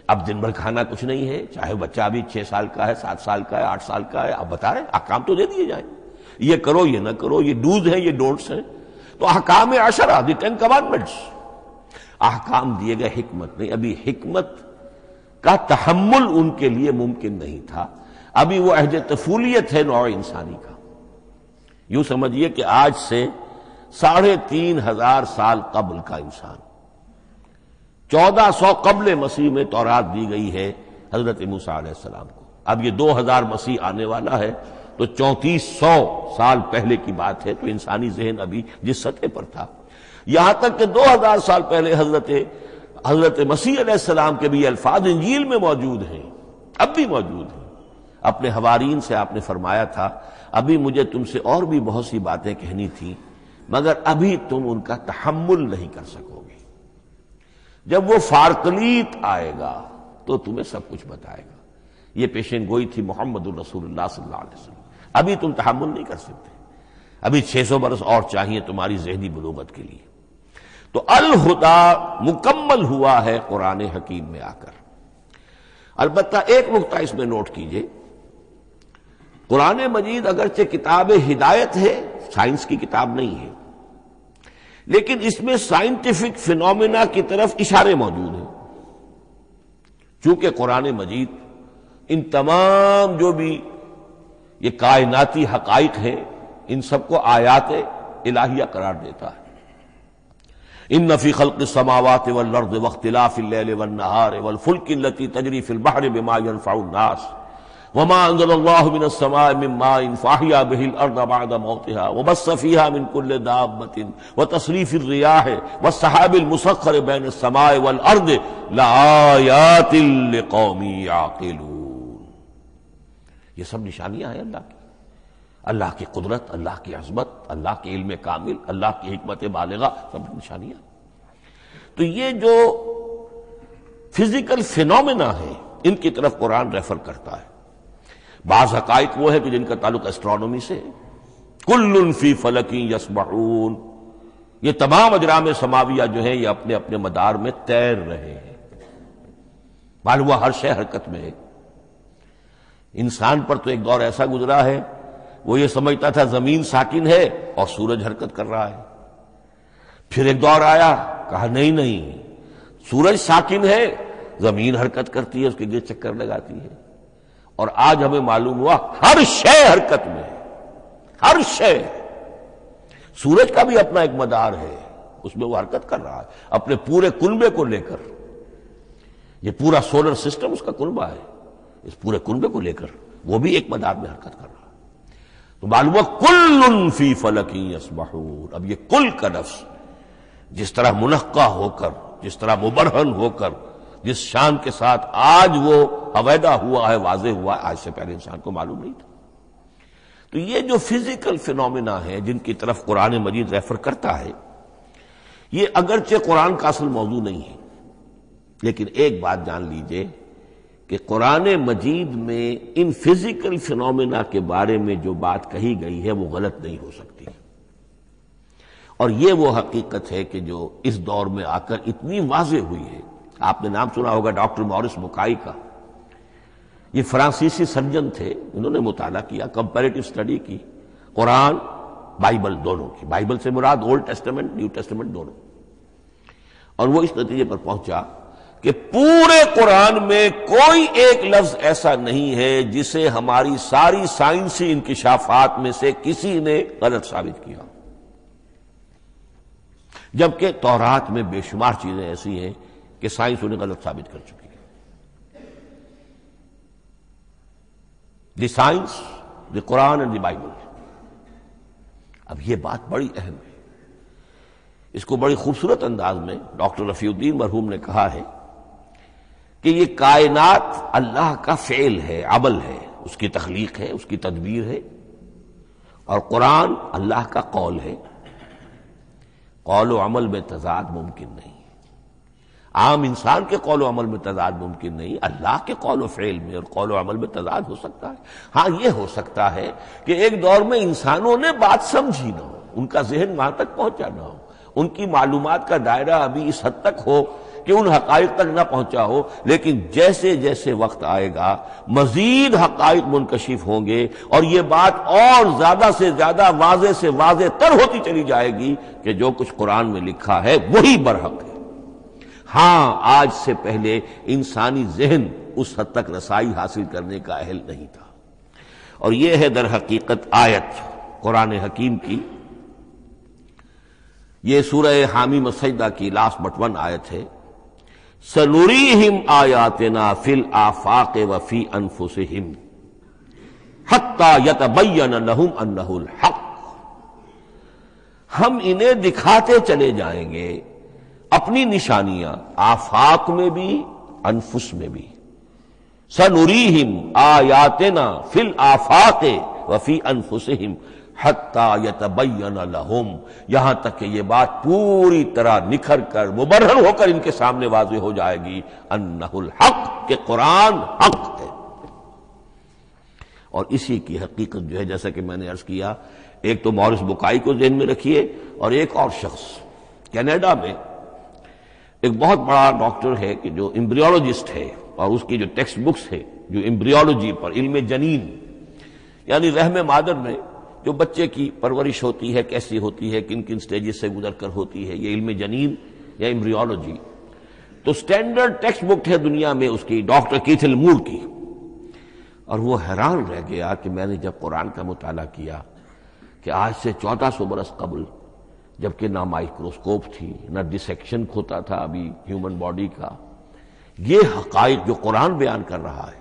اب دن بھر کھانا کچھ نہیں ہے، چاہے بچہ ابھی 6 سال کا ہے، 7 سال کا ہے، 8 سال کا ہے، آپ بتا رہے ہیں احکام تو دے دیے جائیں، یہ کرو یہ نہ کرو، یہ ڈوز ہیں یہ ڈونٹس ہیں، تو احکام عشرہ، دی 10 commandments، احکام دیے گئے، حکمت نہیں۔ ابھی حکمت کا تحمل ان کے لیے ممکن نہیں تھا، ابھی وہ عہد طفولیت ہے نوع انسانی کا۔ یوں سمجھیے کہ آج سے 3500 سال قبل کا انسان، 1400 قبل مسیح میں تورات دی گئی ہے حضرت موسیٰ علیہ السلام کو، اب یہ 2000 مسیح آنے والا ہے تو 3400 سال پہلے کی بات ہے، تو انسانی ذہن ابھی جس سطح پر تھا، یہاں تک کہ 2000 سال پہلے حضرت حضرت مسیح علیہ السلام کے بھی الفاظ انجیل میں موجود ہیں، اب بھی موجود ہیں۔ اپنے حوارین سے آپ نے فرمایا تھا ابھی مجھے تم سے اور بھی بہت سی باتیں کہنی تھیں مگر ابھی تم ان کا تحمل نہیں کر سکو گے، جب وہ فارقلیت آئے گا تو تمہیں سب کچھ بتائے گا۔ یہ پیشین گوئی تھی محمد الرسول اللہ صلی اللہ علیہ وسلم۔ ابھی تم تحمل نہیں کر سکتے، ابھی 600 برس اور چاہیے تمہاری ذہنی بلوغت کے لیے۔ تو الہدا مکمل ہوا ہے قرآن حکیم میں آ کر۔ البتہ ایک نقطہ اس میں نوٹ کیجئے، قرآن مجید اگرچہ کتاب ہدایت ہے، سائنس کی کتاب نہیں ہے، لیکن اس میں سائنٹیفک فینومینا کی طرف اشارے موجود ہیں۔ چونکہ قرآن مجید ان تمام جو بھی یہ کائناتی حقائق ہیں ان سب کو آیات الہیہ قرار دیتا ہے۔ ان فی خلق السماوات والارض واختلاف اللیل والنہار والفلک التی تجری فی البحر بما ينفع الناس وما انزل اللہ من السماء من ماء فاحیا به الارض بعد موتها وبث فيها من كل دابة وتصریف الرياح والسحاب المسخر بین السماء والارض لآیات لقوم یعقلون۔ یہ سب نشانیاں ہیں اللہ کی قدرت، اللہ کی عظمت، اللہ کے علم کامل، اللہ کی حکمت بالغہ، سب نشانیاں۔ تو یہ جو فزیکل فینومینا ہے ان کی طرف قرآن ریفر کرتا ہے۔ بعض حقائق وہ ہے کہ جن کا تعلق اسٹرانومی سے ہے، کل فی فلک یسبحون، یہ تمام اجرام سماویہ جو ہیں یہ اپنے اپنے مدار میں تیر رہے ہیں، معلوم ہوا ہر شے حرکت میں ہے۔ انسان پر تو ایک دور ایسا گزرا ہے وہ یہ سمجھتا تھا زمین ساکن ہے اور سورج حرکت کر رہا ہے، پھر ایک دور آیا کہا نہیں نہیں، سورج ساکن ہے، زمین حرکت کرتی ہے، اس کے گرد چکر لگاتی ہے، اور آج ہمیں معلوم ہوا ہر شے حرکت میں ہے، ہر شے۔ سورج کا بھی اپنا ایک مدار ہے، اس میں وہ حرکت کر رہا ہے اپنے پورے کنبے کو لے کر، یہ پورا سولر سسٹم اس کا کنبہ ہے، اس پورے کنبے کو لے کر وہ بھی ایک مدار میں حرکت کر رہا ہے۔ تو معلوم ہوا کل فی فلک یسبحون۔ اب یہ کل کا لفظ جس طرح منقع ہو کر، جس طرح مبرہن ہو کر، جس شان کے ساتھ آج وہ عویدہ ہوا ہے، واضح ہوا ہے، آج سے پہلے انسان کو معلوم نہیں تھا۔ تو یہ جو فزیکل فینومینا ہے جن کی طرف قرآن مجید ریفر کرتا ہے، یہ اگرچہ قرآن کا اصل موضوع نہیں ہے، لیکن ایک بات جان لیجئے کہ قرآن مجید میں ان فزیکل فینومینا کے بارے میں جو بات کہی گئی ہے وہ غلط نہیں ہو سکتی، اور یہ وہ حقیقت ہے کہ جو اس دور میں آ کر اتنی واضح ہوئی ہے۔ آپ نے نام سنا ہوگا ڈاکٹر مورس بکائی کا، یہ فرانسیسی سرجن تھے، انہوں نے مطالعہ کیا، کمپیریٹو اسٹڈی کی قرآن بائبل دونوں کی، بائبل سے مراد اولڈ ٹیسٹمنٹ نیو ٹیسٹمنٹ دونوں، اور وہ اس نتیجے پر پہنچا کہ پورے قرآن میں کوئی ایک لفظ ایسا نہیں ہے جسے ہماری ساری سائنسی انکشافات میں سے کسی نے غلط ثابت کیا، جبکہ تورات میں بے شمار چیزیں ایسی ہیں کہ سائنس انہیں غلط ثابت کر چکی ہے۔ The science, the Quran and the Bible. اب یہ بات بڑی اہم ہے، اس کو بڑی خوبصورت انداز میں ڈاکٹر رفیع الدین مرحوم نے کہا ہے کہ یہ کائنات اللہ کا فعل ہے، عمل ہے، اس کی تخلیق ہے، اس کی تدبیر ہے، اور قرآن اللہ کا قول ہے۔ قول و عمل میں تضاد ممکن نہیں، عام انسان کے قول و عمل میں تضاد ممکن نہیں، اللہ کے قول و فعل میں اور قول و عمل میں تضاد ہو سکتا ہے۔ ہاں یہ ہو سکتا ہے کہ ایک دور میں انسانوں نے بات سمجھی نہ ہو، ان کا ذہن وہاں تک پہنچا نہ ہو، ان کی معلومات کا دائرہ ابھی اس حد تک ہو کہ ان حقائق تک نہ پہنچا ہو، لیکن جیسے جیسے وقت آئے گا مزید حقائق منکشف ہوں گے اور یہ بات اور زیادہ سے زیادہ واضح سے واضح تر ہوتی چلی جائے گی کہ جو کچھ قرآن میں لکھا ہے وہی برحق ہے۔ ہاں آج سے پہلے انسانی ذہن اس حد تک رسائی حاصل کرنے کا اہل نہیں تھا، اور یہ ہے در حقیقت آیت قرآن حکیم کی۔ یہ سورہ حامیم السجدہ کی لاسٹ بٹ 1 آیت ہے، سنریہم آیاتنا فی الآفاق وفی انفسہم حتی یتبین لہم انہ الحق۔ ہم انہیں دکھاتے چلے جائیں گے اپنی نشانیاں آفاق میں بھی انفس میں بھی. سنریہم آیاتنا فی الآفاق وفی انفسہم حتی یتبین لہم، یہاں تک کہ یہ بات پوری طرح نکھر کر مبرہن ہو کر ان کے سامنے واضح ہو جائے گی انہ الحق، کہ قرآن حق ہے. اور اسی کی حقیقت جو ہے جیسا کہ میں نے عرض کیا، ایک تو مورس بکائی کو ذہن میں رکھیے، اور ایک اور شخص کینیڈا میں ایک بہت بڑا ڈاکٹر ہے کہ جو ایمبریولوجسٹ ہے، اور اس کی جو ٹیکسٹ بکس ہے جو ایمبریولوجی پر، علم جنین، یعنی رحم مادر میں جو بچے کی پرورش ہوتی ہے، کیسی ہوتی ہے، کن کن سٹیجز سے گزر کر ہوتی ہے، یہ علم جنین یا ایمبریولوجی، تو سٹینڈرڈ ٹیکسٹ بک ہے دنیا میں اس کی، ڈاکٹر کیتھل مور کی. اور وہ حیران رہ گیا کہ میں نے جب قرآن کا مطالعہ کیا کہ آج سے 1400 برس قبل، جبکہ نہ مائکروسکوپ تھی، نہ ڈسیکشن ہوتا تھا ابھی ہیومن باڈی کا، یہ حقائق جو قرآن بیان کر رہا ہے،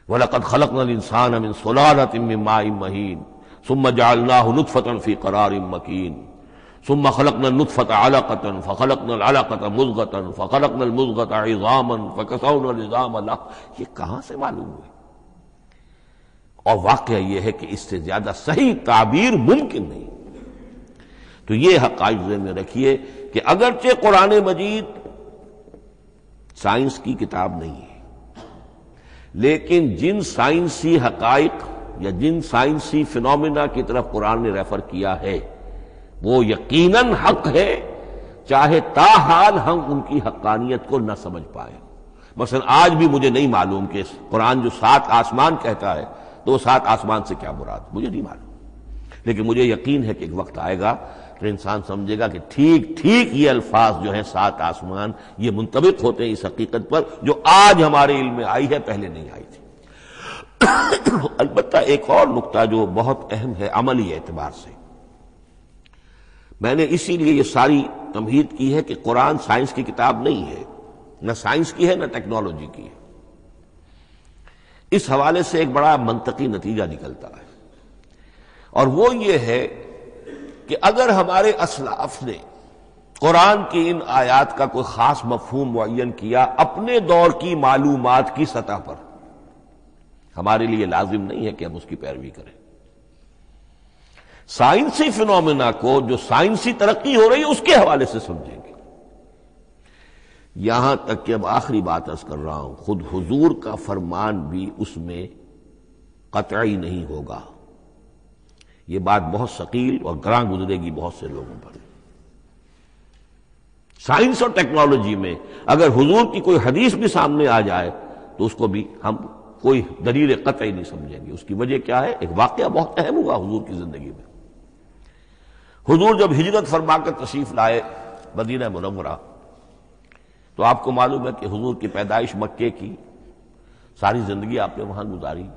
وَلَقَدْ خَلَقْنَا الْإِنسَانَ مِنْ صُلَالَةٍ مِّن مَّاءٍ مَّهِينٍ ثُمَّ جَعَلْنَاهُ نُطْفَةً فِي قَرَارٍ مَّكِينٍ ثُمَّ خَلَقْنَا النُّطْفَةَ عَلَقَةً فَخَلَقْنَا الْعَلَقَةَ مُضْغَةً فَخَلَقْنَا الْمُضْغَةَ عِظَامًا فَكَسَوْنَا الْعِظَامَ لَحْمًا. یہ کہاں سے معلوم ہوئی؟ اور واقعہ یہ ہے کہ اس سے زیادہ صحیح تعبیر ممکن نہیں. تو یہ حقائق ذہن میں رکھیے کہ اگرچہ قرآن مجید سائنس کی کتاب نہیں ہے، لیکن جن سائنسی حقائق یا جن سائنسی فینومینا کی طرف قرآن نے ریفر کیا ہے وہ یقیناً حق ہے، چاہے تاحال ہم ان کی حقانیت کو نہ سمجھ پائیں. مثلا آج بھی مجھے نہیں معلوم کہ قرآن جو 7 آسمان کہتا ہے تو وہ 7 آسمان سے کیا مراد، مجھے نہیں معلوم، لیکن مجھے یقین ہے کہ ایک وقت آئے گا کہ انسان سمجھے گا کہ ٹھیک یہ الفاظ جو ہیں 7 آسمان، یہ منطبق ہوتے ہیں اس حقیقت پر جو آج ہمارے علم میں آئی ہے، پہلے نہیں آئی تھی. البتہ ایک اور نقطہ جو بہت اہم ہے عملی اعتبار سے، میں نے اسی لیے یہ ساری تمہید کی ہے کہ قرآن سائنس کی کتاب نہیں ہے، نہ سائنس کی ہے نہ ٹیکنالوجی کی ہے. اس حوالے سے ایک بڑا منطقی نتیجہ نکلتا ہے، اور وہ یہ ہے کہ اگر ہمارے اسلاف نے قرآن کی ان آیات کا کوئی خاص مفہوم معین کیا اپنے دور کی معلومات کی سطح پر، ہمارے لیے لازم نہیں ہے کہ ہم اس کی پیروی کریں. سائنسی فینومینا کو جو سائنسی ترقی ہو رہی ہے اس کے حوالے سے سمجھیں گے. یہاں تک کہ اب آخری بات عرض کر رہا ہوں، خود حضور کا فرمان بھی اس میں قطعی نہیں ہوگا. یہ بات بہت ثقیل اور گراں گزرے گی بہت سے لوگوں پر. سائنس اور ٹیکنالوجی میں اگر حضور کی کوئی حدیث بھی سامنے آ جائے تو اس کو بھی ہم کوئی دلیل قطعی نہیں سمجھیں گے. اس کی وجہ کیا ہے؟ ایک واقعہ بہت اہم ہوا حضور کی زندگی میں. حضور جب ہجرت فرما کر تشریف لائے مدینہ منورہ، تو آپ کو معلوم ہے کہ حضور کی پیدائش مکے کی، ساری زندگی آپ نے وہاں گزاری.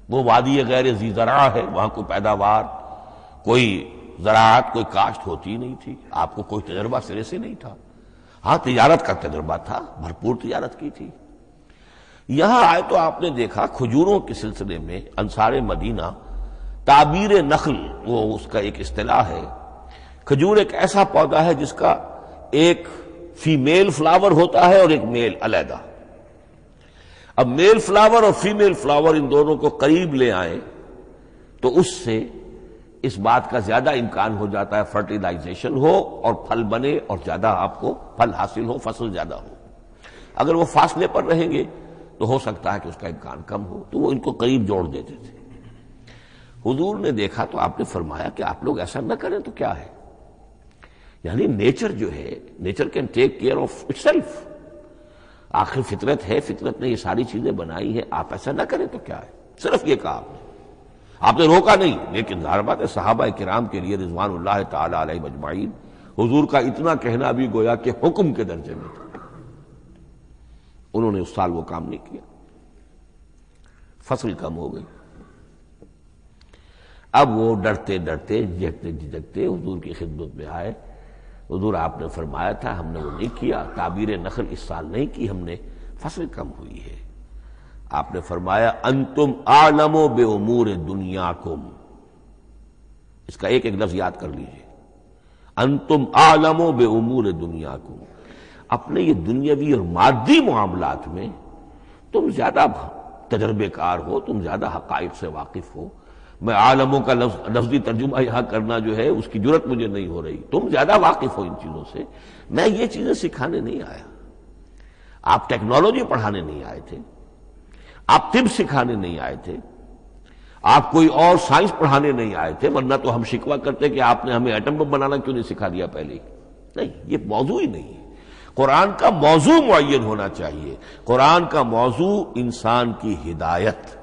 وہ وادی غیر ذی زرع ہے، وہاں کوئی پیداوار، کوئی زراعت، کوئی کاشت ہوتی نہیں تھی. آپ کو کوئی تجربہ سرے سے نہیں تھا. ہاں تجارت کا تجربہ تھا، بھرپور تجارت کی تھی. یہاں آئے تو آپ نے دیکھا کھجوروں کے سلسلے میں انصار مدینہ تعبیر نخل، وہ اس کا ایک اصطلاح ہے. کھجور ایک ایسا پودا ہے جس کا ایک فیمیل فلاور ہوتا ہے اور ایک میل علیحدہ. اب میل فلاور اور فیمیل فلاور ان دونوں کو قریب لے آئیں تو اس سے اس بات کا زیادہ امکان ہو جاتا ہے فرٹیلائزیشن ہو اور پھل بنے اور زیادہ آپ کو پھل حاصل ہو، فصل زیادہ ہو. اگر وہ فاصلے پر رہیں گے تو ہو سکتا ہے کہ اس کا امکان کم ہو، تو وہ ان کو قریب جوڑ دیتے تھے. حضور نے دیکھا تو آپ نے فرمایا کہ آپ لوگ ایسا نہ کریں تو کیا ہے، یعنی نیچر جو ہے، nature can take care of it self. آخر فطرت ہے، فطرت نے یہ ساری چیزیں بنائی ہیں، آپ ایسا نہ کریں تو کیا ہے. صرف یہ کہا آپ نے روکا نہیں. لیکن ظاہر بات ہے صحابہ کرام کے لیے رضوان اللہ تعالی علیہ مجمعین حضور کا اتنا کہنا بھی گویا کہ حکم کے درجے میں تھا. انہوں نے اس سال وہ کام نہیں کیا، فصل کم ہو گئی. اب وہ ڈرتے ڈرتے جھجکتے جھجکتے حضور کی خدمت میں آئے. حضور آپ نے فرمایا تھا ہم نے وہ نہیں کیا، تعبیر نخل اس سال نہیں کی ہم نے، فصل کم ہوئی ہے. آپ نے فرمایا انتم اعلم بامور دنیاکم. اس کا ایک ایک لفظ یاد کر لیجئے. انتم اعلم بامور دنیاکم، اپنے یہ دنیاوی اور مادی معاملات میں تم زیادہ تجربے کار ہو، تم زیادہ حقائق سے واقف ہو۔ میں عالموں کا لفظی ترجمہ یہاں کرنا جو ہے اس کی جرت مجھے نہیں ہو رہی، تم زیادہ واقف ہو ان چیزوں سے، میں یہ چیزیں سکھانے نہیں آیا۔ آپ ٹیکنالوجی پڑھانے نہیں آئے تھے، آپ طب سکھانے نہیں آئے تھے، آپ کوئی اور سائنس پڑھانے نہیں آئے تھے، ورنہ تو ہم شکوہ کرتے کہ آپ نے ہمیں ایٹم بم بنانا کیوں نہیں سکھا دیا پہلے ہی۔ نہیں، یہ موضوع ہی نہیں ہے۔ قرآن کا موضوع معین ہونا چاہیے۔ قرآن کا موضوع انسان کی ہدایت،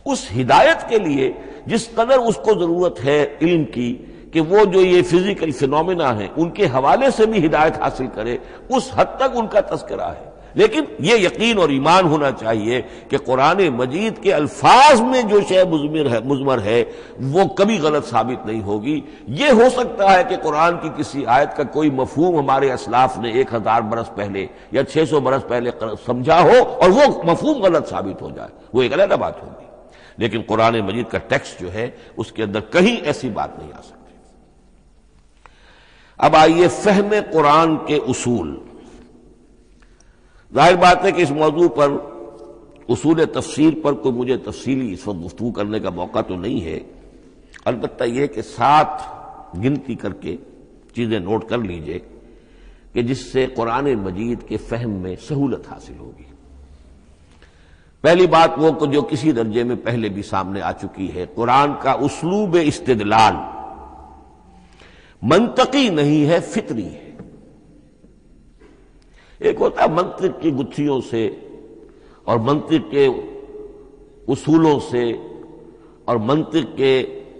اس ہدایت کے لیے جس قدر اس کو ضرورت ہے علم کی کہ وہ جو یہ فزیکل فینومینا ہیں ان کے حوالے سے بھی ہدایت حاصل کرے، اس حد تک ان کا تذکرہ ہے۔ لیکن یہ یقین اور ایمان ہونا چاہیے کہ قرآن مجید کے الفاظ میں جو شے مضمر ہے وہ کبھی غلط ثابت نہیں ہوگی۔ یہ ہو سکتا ہے کہ قرآن کی کسی آیت کا کوئی مفہوم ہمارے اسلاف نے 1000 برس پہلے یا 600 برس پہلے سمجھا ہو اور وہ مفہوم غلط ثابت ہو جائے، وہ ایک علیحدہ بات ہوگی، لیکن قرآن مجید کا ٹیکسٹ جو ہے اس کے اندر کہیں ایسی بات نہیں آ سکتی۔ اب آئیے فہم قرآن کے اصول۔ ظاہر بات ہے کہ اس موضوع پر اصول تفسیر پر کوئی مجھے تفصیلی اس وقت گفتگو کرنے کا موقع تو نہیں ہے، البتہ یہ کہ 7 گنتی کر کے چیزیں نوٹ کر لیجئے کہ جس سے قرآن مجید کے فہم میں سہولت حاصل ہوگی۔ پہلی بات وہ جو کسی درجے میں پہلے بھی سامنے آ چکی ہے، قرآن کا اسلوب استدلال منطقی نہیں ہے، فطری ہے۔ ایک ہوتا ہے منطق کی گتھیوں سے اور منطق کے اصولوں سے اور منطق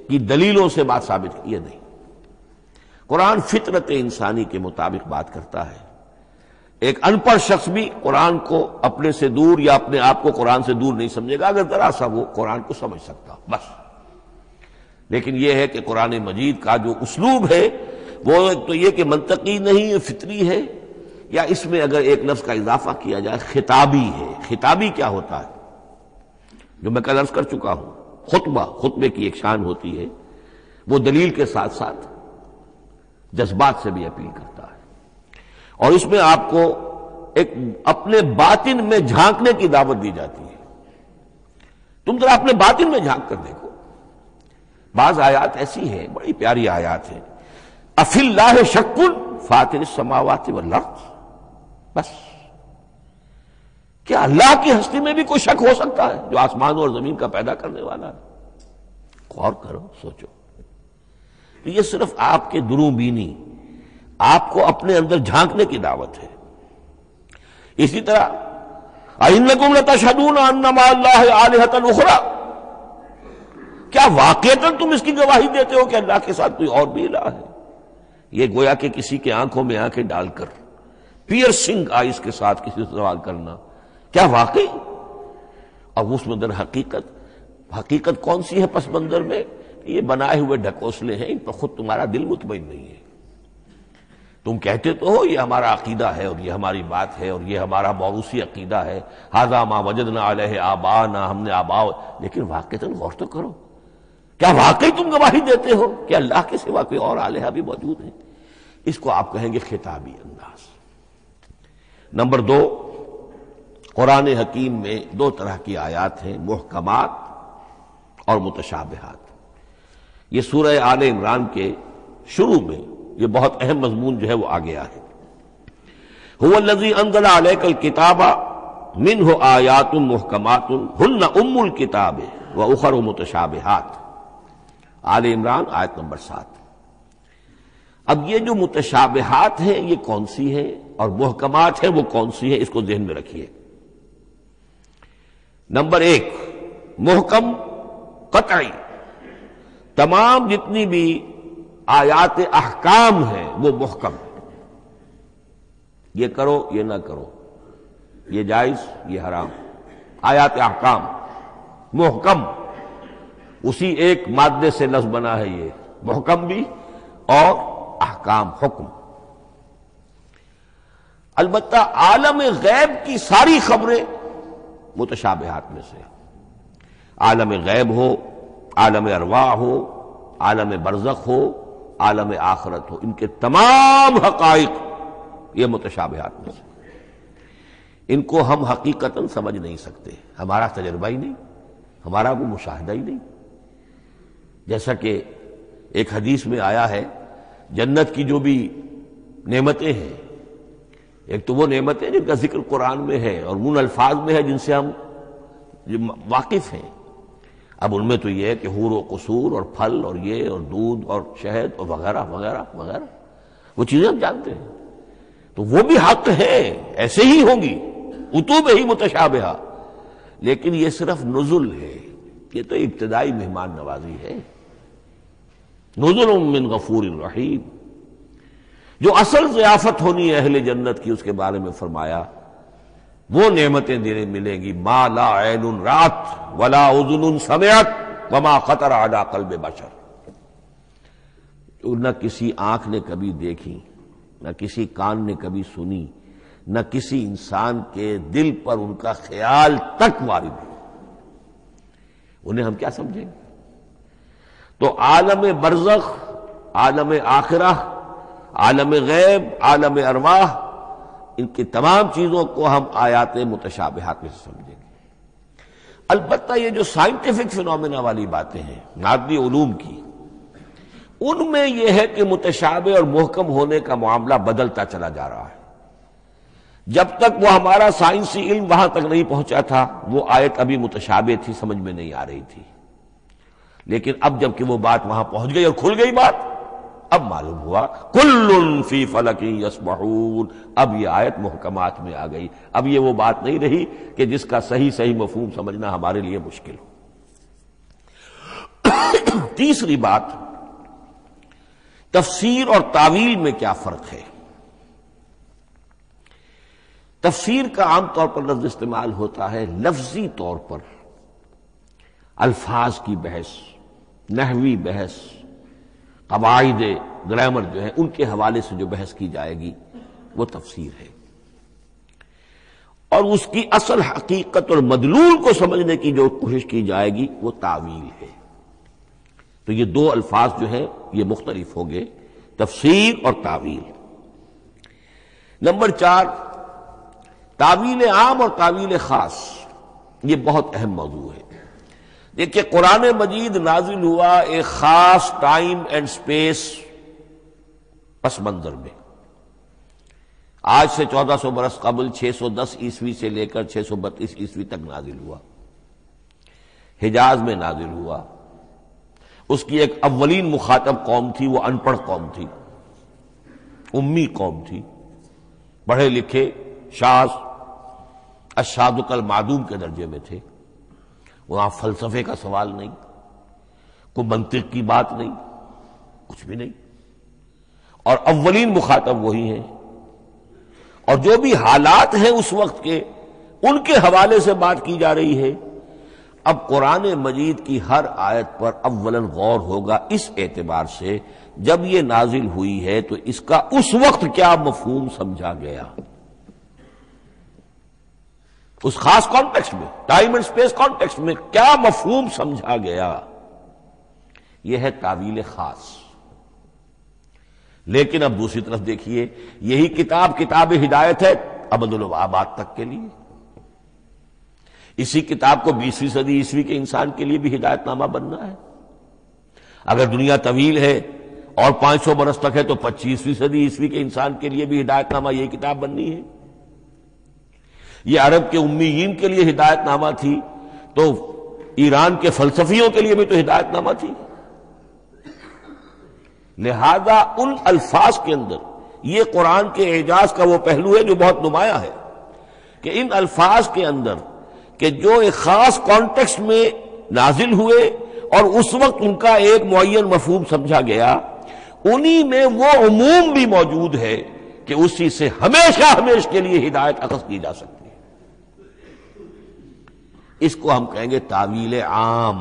کی دلیلوں سے بات ثابت کی، یہ نہیں۔ قرآن فطرت انسانی کے مطابق بات کرتا ہے۔ ایک ان پڑھ شخص بھی قرآن کو اپنے سے دور یا اپنے آپ کو قرآن سے دور نہیں سمجھے گا اگر ذرا سا وہ قرآن کو سمجھ سکتا بس۔ لیکن یہ ہے کہ قرآن مجید کا جو اسلوب ہے وہ ایک تو یہ کہ منطقی نہیں ہے، فطری ہے، یا اس میں اگر ایک لفظ کا اضافہ کیا جائے خطابی ہے۔ خطابی کیا ہوتا ہے؟ جو میں کل عرض کر چکا ہوں، خطبے کی ایک شان ہوتی ہے، وہ دلیل کے ساتھ ساتھ جذبات سے بھی اپیل کرتا ہے، اور اس میں آپ کو ایک اپنے باطن میں جھانکنے کی دعوت دی جاتی ہے۔ تم ذرا اپنے باطن میں جھانک کر دیکھو۔ بعض آیات ایسی ہیں، بڑی پیاری آیات ہیں، افی اللہ شک فاطر السماوات والارض، بس کیا اللہ کی ہستی میں بھی کوئی شک ہو سکتا ہے جو آسمانوں اور زمین کا پیدا کرنے والا ہے؟ غور کرو، سوچو۔ یہ صرف آپ کے دروں بینی، آپ کو اپنے اندر جھانکنے کی دعوت ہے۔ اسی طرح اَإِنَّكُمْ لَتَشْهَدُونَ أَنَّ مَعَ اللَّهِ آلِهَةً أُخْرَىٰ، کیا واقعتاً تم اس کی گواہی دیتے ہو کہ اللہ کے ساتھ کوئی اور بھی الہ ہے؟ یہ گویا کہ کسی کے آنکھوں میں آنکھیں ڈال کر پیئرسنگ آئیز کے ساتھ کسی سے سوال کرنا، کیا واقعی؟ اور اس میں در حقیقت کون سی ہے پس منظر میں؟ یہ بنائے ہوئے ڈھکوسلے ہیں، ان پر خود تمہارا دل مطمئن نہیں ہے۔ تم کہتے تو ہو یہ ہمارا عقیدہ ہے اور یہ ہماری بات ہے اور یہ ہمارا موروثی عقیدہ ہے، ھذا ما وجدنا علیہ آباءنا، ہم نے آباء، لیکن واقعتاً غور تو کرو، کیا واقعی تم گواہی دیتے ہو کہ اللہ کے سوا کوئی اور الہ بھی موجود ہے؟ اس کو آپ کہیں گے خطابی انداز۔ نمبر 2، قرآن حکیم میں 2 طرح کی آیات ہیں، محکمات اور متشابہات۔ یہ سورہ آل عمران کے شروع میں یہ بہت اہم مضمون جو ہے وہ آ گیا ہے۔ هو الذی انزل علیک الکتاب منہ آیات محکمات ہن ام الکتاب واخر متشابہات، آل عمران آیت نمبر 7۔ اب یہ جو متشابہات ہیں یہ کون سی ہیں اور محکمات ہیں وہ کون سی ہیں، اس کو ذہن میں رکھیے۔ نمبر 1، محکم قطعی، تمام جتنی بھی آیات احکام ہیں وہ محکم ہیں، یہ کرو یہ نہ کرو، یہ جائز یہ حرام، آیات احکام محکم، اسی ایک مادے سے لفظ بنا ہے، یہ محکم بھی اور احکام حکم۔ البتہ عالم غیب کی ساری خبریں متشابہات میں سے، عالم غیب ہو، عالم ارواح ہو، عالم برزخ ہو، عالم آخرت ہو، ان کے تمام حقائق یہ متشابہات میں سے، ان کو ہم حقیقتاً سمجھ نہیں سکتے، ہمارا تجربہ ہی نہیں، ہمارا کوئی مشاہدہ ہی نہیں۔ جیسا کہ ایک حدیث میں آیا ہے، جنت کی جو بھی نعمتیں ہیں، ایک تو وہ نعمتیں جن کا ذکر قرآن میں ہے اور ان الفاظ میں ہے جن سے ہم واقف ہیں۔ اب ان میں تو یہ ہے کہ حور و قصور اور پھل اور یہ اور دودھ اور شہد اور وغیرہ وغیرہ وغیرہ، وہ چیزیں ہم جانتے ہیں، تو وہ بھی حق ہے، ایسے ہی ہوں گی، اتوب ہی متشابہہ، لیکن یہ صرف نزل ہے، یہ تو ابتدائی مہمان نوازی ہے۔ نزل من غفور الرحیم، جو اصل ضیافت ہونی ہے اہل جنت کی، اس کے بارے میں فرمایا وہ نعمتیں دینے ملیں گی، ما لا عین رات ولا اذن سمعت وما خطر علی قلب بشر، جو نہ کسی آنکھ نے کبھی دیکھی، نہ کسی کان نے کبھی سنی، نہ کسی انسان کے دل پر ان کا خیال تک وارد ہو، انہیں ہم کیا سمجھیں گے؟ تو عالم برزخ، عالم آخرہ، عالم غیب، عالم ارواح، ان کی تمام چیزوں کو ہم آیات متشابہات میں سے سمجھیں گے۔ البتہ یہ جو سائنٹیفک فینومینا والی باتیں ہیں مادی علوم کی، ان میں یہ ہے کہ متشابہ اور محکم ہونے کا معاملہ بدلتا چلا جا رہا ہے۔ جب تک وہ ہمارا سائنسی علم وہاں تک نہیں پہنچا تھا، وہ آیت ابھی متشابہ تھی، سمجھ میں نہیں آ رہی تھی، لیکن اب جب کہ وہ بات وہاں پہنچ گئی اور کھل گئی بات، اب معلوم ہوا کل فی فلک یسبحون، اب یہ آیت محکمات میں آ گئی، اب یہ وہ بات نہیں رہی کہ جس کا صحیح مفہوم سمجھنا ہمارے لیے مشکل ہو۔ تیسری بات، تفسیر اور تعویل میں کیا فرق ہے؟ تفسیر کا عام طور پر لفظ استعمال ہوتا ہے لفظی طور پر، الفاظ کی بحث، نحوی بحث، قواعد گرامر جو ہے ان کے حوالے سے جو بحث کی جائے گی وہ تفسیر ہے، اور اس کی اصل حقیقت اور مدلول کو سمجھنے کی جو کوشش کی جائے گی وہ تعویل ہے۔ تو یہ دو الفاظ جو ہیں یہ مختلف ہوں گے، تفسیر اور تعویل۔ نمبر 4، تعویل عام اور تعویل خاص، یہ بہت اہم موضوع ہے۔ دیکھیے قرآن مجید نازل ہوا ایک خاص ٹائم اینڈ سپیس پس منظر میں، آج سے 1400 برس قبل 610 عیسوی سے لے کر 632 عیسوی تک نازل ہوا، حجاز میں نازل ہوا۔ اس کی ایک اولین مخاطب قوم تھی، وہ ان پڑھ قوم تھی، امی قوم تھی، پڑھے لکھے شاذ الشاذ المعدوم کے درجے میں تھے، وہاں فلسفے کا سوال نہیں، کوئی منطق کی بات نہیں، کچھ بھی نہیں، اور اولین مخاطب وہی ہیں، اور جو بھی حالات ہیں اس وقت کے ان کے حوالے سے بات کی جا رہی ہے۔ اب قرآن مجید کی ہر آیت پر اولاً غور ہوگا اس اعتبار سے، جب یہ نازل ہوئی ہے تو اس کا اس وقت کیا مفہوم سمجھا گیا، اس خاص کانٹیکسٹ میں، ٹائم اینڈ سپیس کانٹیکسٹ میں کیا مفہوم سمجھا گیا، یہ ہے تعویل خاص۔ لیکن اب دوسری طرف دیکھیے، یہی کتاب ہدایت ہے ابد الآباد تک کے لیے، اسی کتاب کو 20ویں صدی عیسوی کے انسان کے لیے بھی ہدایت نامہ بننا ہے۔ اگر دنیا طویل ہے اور 500 برس تک ہے تو 25ویں صدی عیسوی کے انسان کے لیے بھی ہدایت نامہ یہی کتاب بننی ہے۔ یہ عرب کے امیین کے لیے ہدایت نامہ تھی تو ایران کے فلسفیوں کے لیے بھی تو ہدایت نامہ تھی۔ لہذا ان الفاظ کے اندر یہ قرآن کے اعجاز کا وہ پہلو ہے جو بہت نمایاں ہے کہ ان الفاظ کے اندر کہ جو ایک خاص کانٹیکسٹ میں نازل ہوئے اور اس وقت ان کا ایک معین مفہوم سمجھا گیا، انہی میں وہ عموم بھی موجود ہے کہ اسی سے ہمیشہ کے لیے ہدایت اخذ کی جا سکتی ہے۔ اس کو ہم کہیں گے تعویل عام،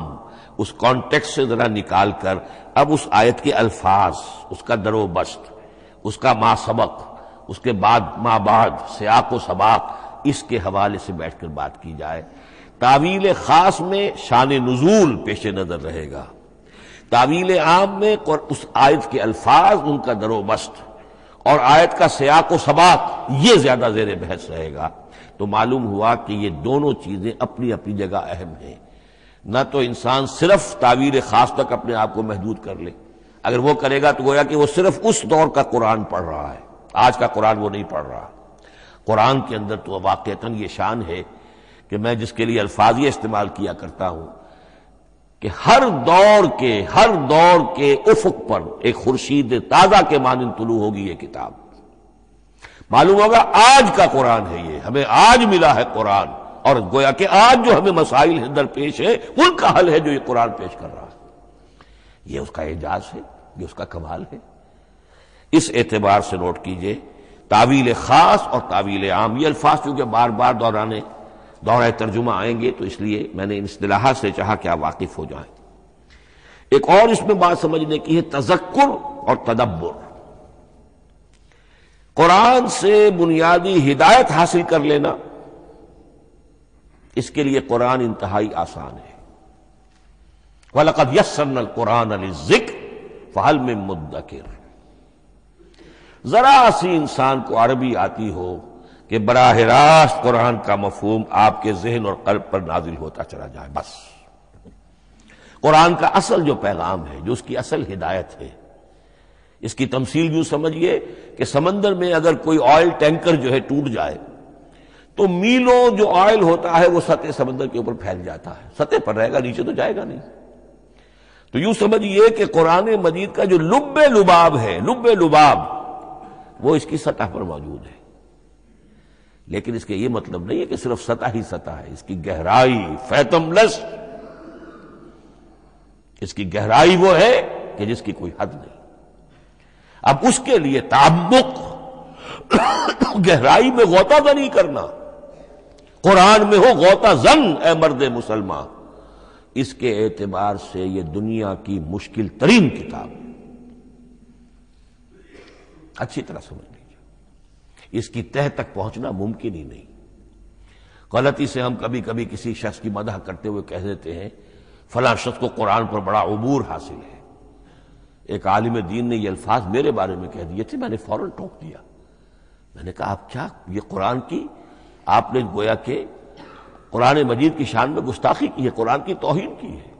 اس کانٹیکسٹ سے ذرا نکال کر اب اس آیت کے الفاظ، اس کا در و بست، اس کا ما سبق، اس کے بعد ما بعد، سیاق و سباق، اس کے حوالے سے بیٹھ کر بات کی جائے۔ تعویل خاص میں شان نزول پیش نظر رہے گا، تعویل عام میں اس آیت کے الفاظ، ان کا در و بست اور آیت کا سیاق و سباق یہ زیادہ زیر بحث رہے گا، تو معلوم ہوا کہ یہ دونوں چیزیں اپنی اپنی جگہ اہم ہیں۔ نہ تو انسان صرف تعویل خاص تک اپنے آپ کو محدود کر لے، اگر وہ کرے گا تو گویا کہ وہ صرف اس دور کا قرآن پڑھ رہا ہے، آج کا قرآن وہ نہیں پڑھ رہا۔ قرآن کے اندر تو واقعتاً یہ شان ہے کہ میں جس کے لیے الفاظ یہ استعمال کیا کرتا ہوں کہ ہر دور کے افق پر ایک خورشید تازہ کے مانند طلوع ہوگی یہ کتاب۔ معلوم ہوگا آج کا قرآن ہے، یہ ہمیں آج ملا ہے قرآن، اور گویا کہ آج جو ہمیں مسائل درپیش ہے ان کا حل ہے جو یہ قرآن پیش کر رہا ہے۔ یہ اس کا اعجاز ہے، یہ اس کا کمال ہے۔ اس اعتبار سے نوٹ کیجئے تعویل خاص اور تعویل عام، یہ الفاظ چونکہ بار بار دورہ ترجمہ آئیں گے تو اس لیے میں نے ان اصطلاحات سے چاہا کہ آپ واقف ہو جائیں۔ ایک اور اس میں بات سمجھنے کی ہے تذکر اور تدبر۔ قرآن سے بنیادی ہدایت حاصل کر لینا، اس کے لیے قرآن انتہائی آسان ہے۔ وَلَقَدْ يَسَّرْنَا الْقُرْآنَ لِلذِّكْرِ فَهَلْ مِن مُدَّكِرٍ۔ ذرا سی انسان کو عربی آتی ہو کہ براہ راست قرآن کا مفہوم آپ کے ذہن اور قلب پر نازل ہوتا چلا جائے، بس قرآن کا اصل جو پیغام ہے، جو اس کی اصل ہدایت ہے، اس کی تمثیل یوں سمجھیے کہ سمندر میں اگر کوئی آئل ٹینکر جو ہے ٹوٹ جائے تو میلوں جو آئل ہوتا ہے وہ سطح سمندر کے اوپر پھیل جاتا ہے، سطح پر رہے گا، نیچے تو جائے گا نہیں۔ تو یوں سمجھیے کہ قرآن مجید کا جو لب لباب ہے، وہ اس کی سطح پر موجود ہے، لیکن اس کے یہ مطلب نہیں ہے کہ صرف سطح ہی سطح ہے، اس کی گہرائی فیتم لس، اس کی گہرائی وہ ہے کہ جس کی کوئی حد نہیں۔ اب اس کے لیے تعمق، گہرائی میں غوطہ زنی کرنا، قرآن میں ہو غوطہ زن اے مرد مسلمان، اس کے اعتبار سے یہ دنیا کی مشکل ترین کتاب ہے۔ اچھی طرح سمجھ لیجیے، اس کی تہ تک پہنچنا ممکن ہی نہیں۔ غلطی سے ہم کبھی کبھی کسی شخص کی مدح کرتے ہوئے کہہ دیتے ہیں فلاں شخص کو قرآن پر بڑا عبور حاصل ہے۔ ایک عالم دین نے یہ الفاظ میرے بارے میں کہہ دیے تھے، میں نے فوراً ٹوک دیا۔ میں نے کہا آپ کیا، یہ قرآن کی آپ نے گویا کہ قرآن مجید کی شان میں گستاخی کی ہے، قرآن کی توہین کی ہے۔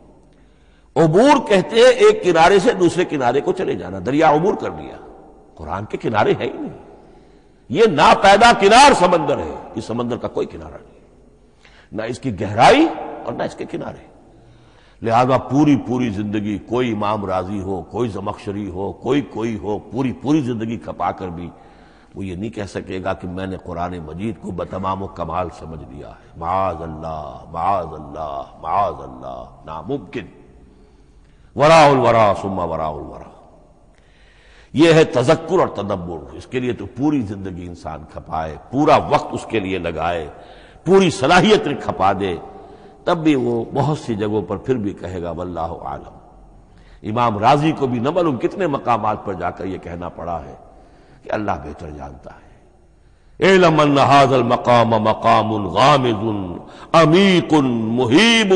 عبور کہتے ہیں ایک کنارے سے دوسرے کنارے کو چلے جانا، دریا عبور کر لیا، قرآن کے کنارے ہے ہی نہیں، یہ ناپیدا کنار سمندر ہے، اس سمندر کا کوئی کنارہ نہیں، نہ اس کی گہرائی اور نہ اس کے کنارے۔ لہذا پوری زندگی کوئی امام راضی ہو، کوئی زمخشری ہو، کوئی ہو، پوری زندگی کھپا کر بھی وہ یہ نہیں کہہ سکے گا کہ میں نے قرآن مجید کو بتمام و کمال سمجھ لیا ہے۔ معاذ اللہ، معاذ اللہ، معاذ اللہ، ناممکن۔ وراء الورا ثم وراء الورا، یہ ہے تذکر اور تدبر۔ اس کے لیے تو پوری زندگی انسان کھپائے، پورا وقت اس کے لیے لگائے، پوری صلاحیت کھپا دے، تب بھی وہ بہت سی جگہوں پر پھر بھی کہے گا واللہ عالم۔ امام رازی کو بھی نہ معلوم کتنے مقامات پر جا کر یہ کہنا پڑا ہے کہ اللہ بہتر جانتا ہے۔ اعلم ان ھذا المقام مقام غامض عمیق محیب،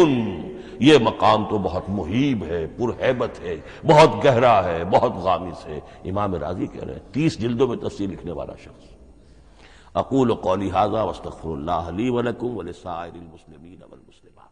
یہ مقام تو بہت محیب ہے، پرہیبت ہے، بہت گہرا ہے، بہت غامض ہے۔ امام رازی کہہ رہے ہیں، 30 جلدوں میں تفسیر لکھنے والا شخص۔ اقول قولی ھذا واستغفر اللہ لی ولکم ولسائر المسلمین والمسلمات۔